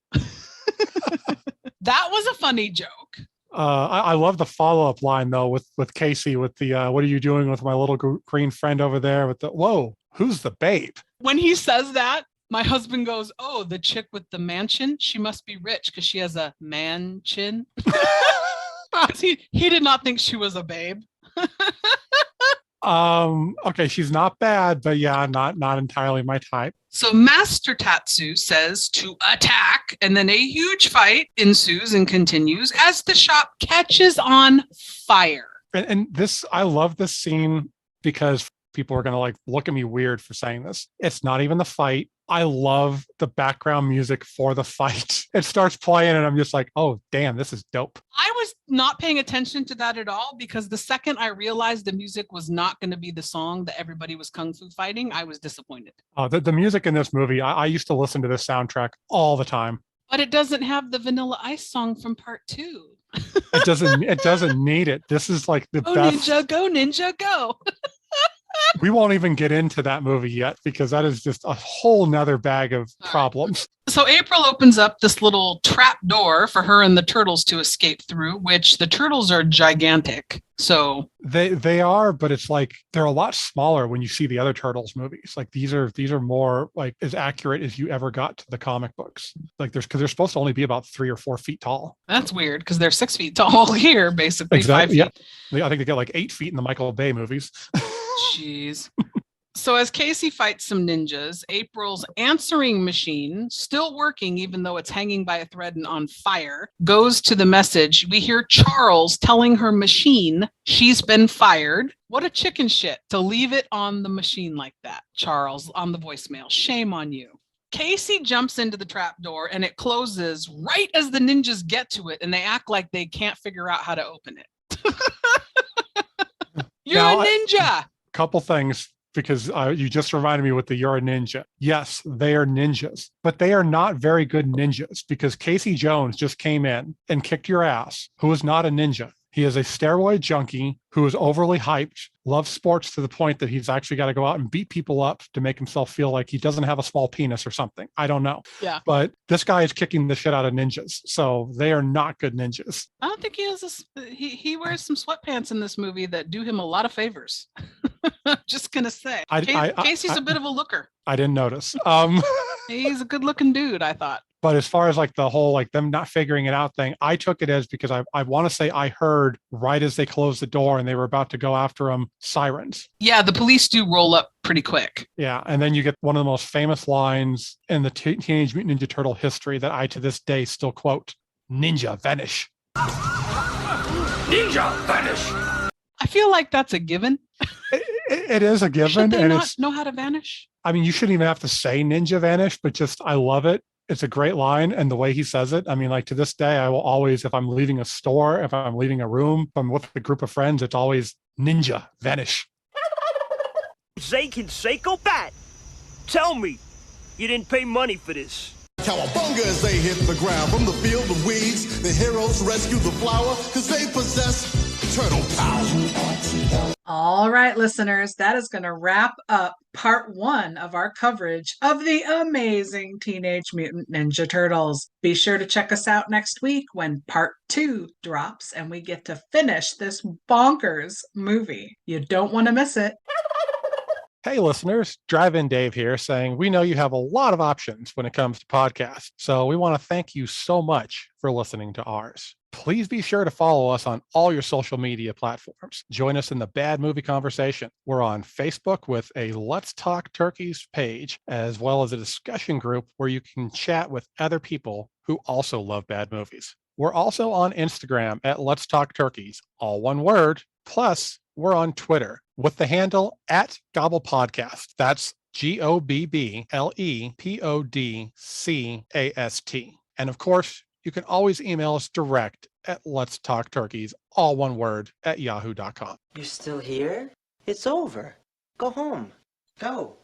That was a funny joke. I love the follow-up line though with Casey with the what are you doing with my little green friend over there with the whoa, who's the babe? When he says that, my husband goes, "Oh, the chick with the mansion, she must be rich because she has a mansion." he did not think she was a babe. Okay, she's not bad, but yeah, not entirely my type. So Master Tatsu says to attack, and then a huge fight ensues and continues as the shop catches on fire. And this, I love this scene because people are going to like look at me weird for saying this. It's not even the fight. I love the background music for the fight. It starts playing and I'm just like, oh, damn, this is dope. I was not paying attention to that at all because the second I realized the music was not going to be the song that everybody was kung fu fighting, I was disappointed. The music in this movie, I used to listen to this soundtrack all the time. But it doesn't have the Vanilla Ice song from part 2. It doesn't need it. This is like the best. Go ninja, go. We won't even get into that movie yet because that is just a whole nother bag of problems. So April opens up this little trap door for her and the turtles to escape through, which the turtles are gigantic. So they are, but it's like they're a lot smaller when you see the other Turtles movies. Like these are more like as accurate as you ever got to the comic books. Like because they're supposed to only be about 3 or 4 feet tall. That's weird because they're 6 feet tall here, basically. Exactly. 5 feet. Yeah. I think they get like 8 feet in the Michael Bay movies. Jeez. So as Casey fights some ninjas, April's answering machine, still working even though it's hanging by a thread and on fire, goes to the message. We hear Charles telling her machine she's been fired. What a chicken shit to leave it on the machine like that, Charles, on the voicemail. Shame on you. Casey jumps into the trap door and it closes right as the ninjas get to it and they act like they can't figure out how to open it. You're now, a ninja. Couple things. because you just reminded me with the you're a ninja. Yes, they are ninjas, but they are not very good ninjas because Casey Jones just came in and kicked your ass, who is not a ninja. He is a steroid junkie who is overly hyped, loves sports to the point that he's actually got to go out and beat people up to make himself feel like he doesn't have a small penis or something. I don't know. Yeah. But this guy is kicking the shit out of ninjas. So they are not good ninjas. I don't think he has he wears some sweatpants in this movie that do him a lot of favors. I'm just going to say. Casey's a bit of a looker. I didn't notice. He's a good looking dude, I thought. But as far as like the whole like them not figuring it out thing, I took it as because I want to say I heard right as they closed the door and they were about to go after him, sirens. Yeah, the police do roll up pretty quick. Yeah, and then you get one of the most famous lines in the Teenage Mutant Ninja Turtle history that I to this day still quote: "Ninja vanish." Ninja vanish. I feel like that's a given. It is a given. Should they and not know how to vanish? I mean, you shouldn't even have to say ninja vanish, but just I love it. It's a great line. And the way he says it, I mean, like to this day, I will always, if I'm leaving a store, if I'm leaving a room, if I'm with a group of friends, it's always ninja vanish. They can say go back. Tell me, you didn't pay money for this. Cowabunga as they hit the ground. From the field of weeds, the heroes rescue the flower because they possess turtle power. All right, listeners, that is going to wrap up part 1 of our coverage of the amazing Teenage Mutant Ninja Turtles. Be sure to check us out next week when part 2 drops and we get to finish this bonkers movie. You don't want to miss it. Hey, listeners, Drive-In Dave here saying we know you have a lot of options when it comes to podcasts, so we want to thank you so much for listening to ours. Please be sure to follow us on all your social media platforms. Join us in the Bad Movie Conversation. We're on Facebook with a Let's Talk Turkeys page, as well as a discussion group where you can chat with other people who also love bad movies. We're also on Instagram at Let's Talk Turkeys, all one word. Plus, we're on Twitter with the handle at Gobble Podcast. That's GOBBLEPODCAST. And of course, you can always email us direct at Let's Talk Turkeys, all one word, at yahoo.com. You're still here? It's over. Go home. Go.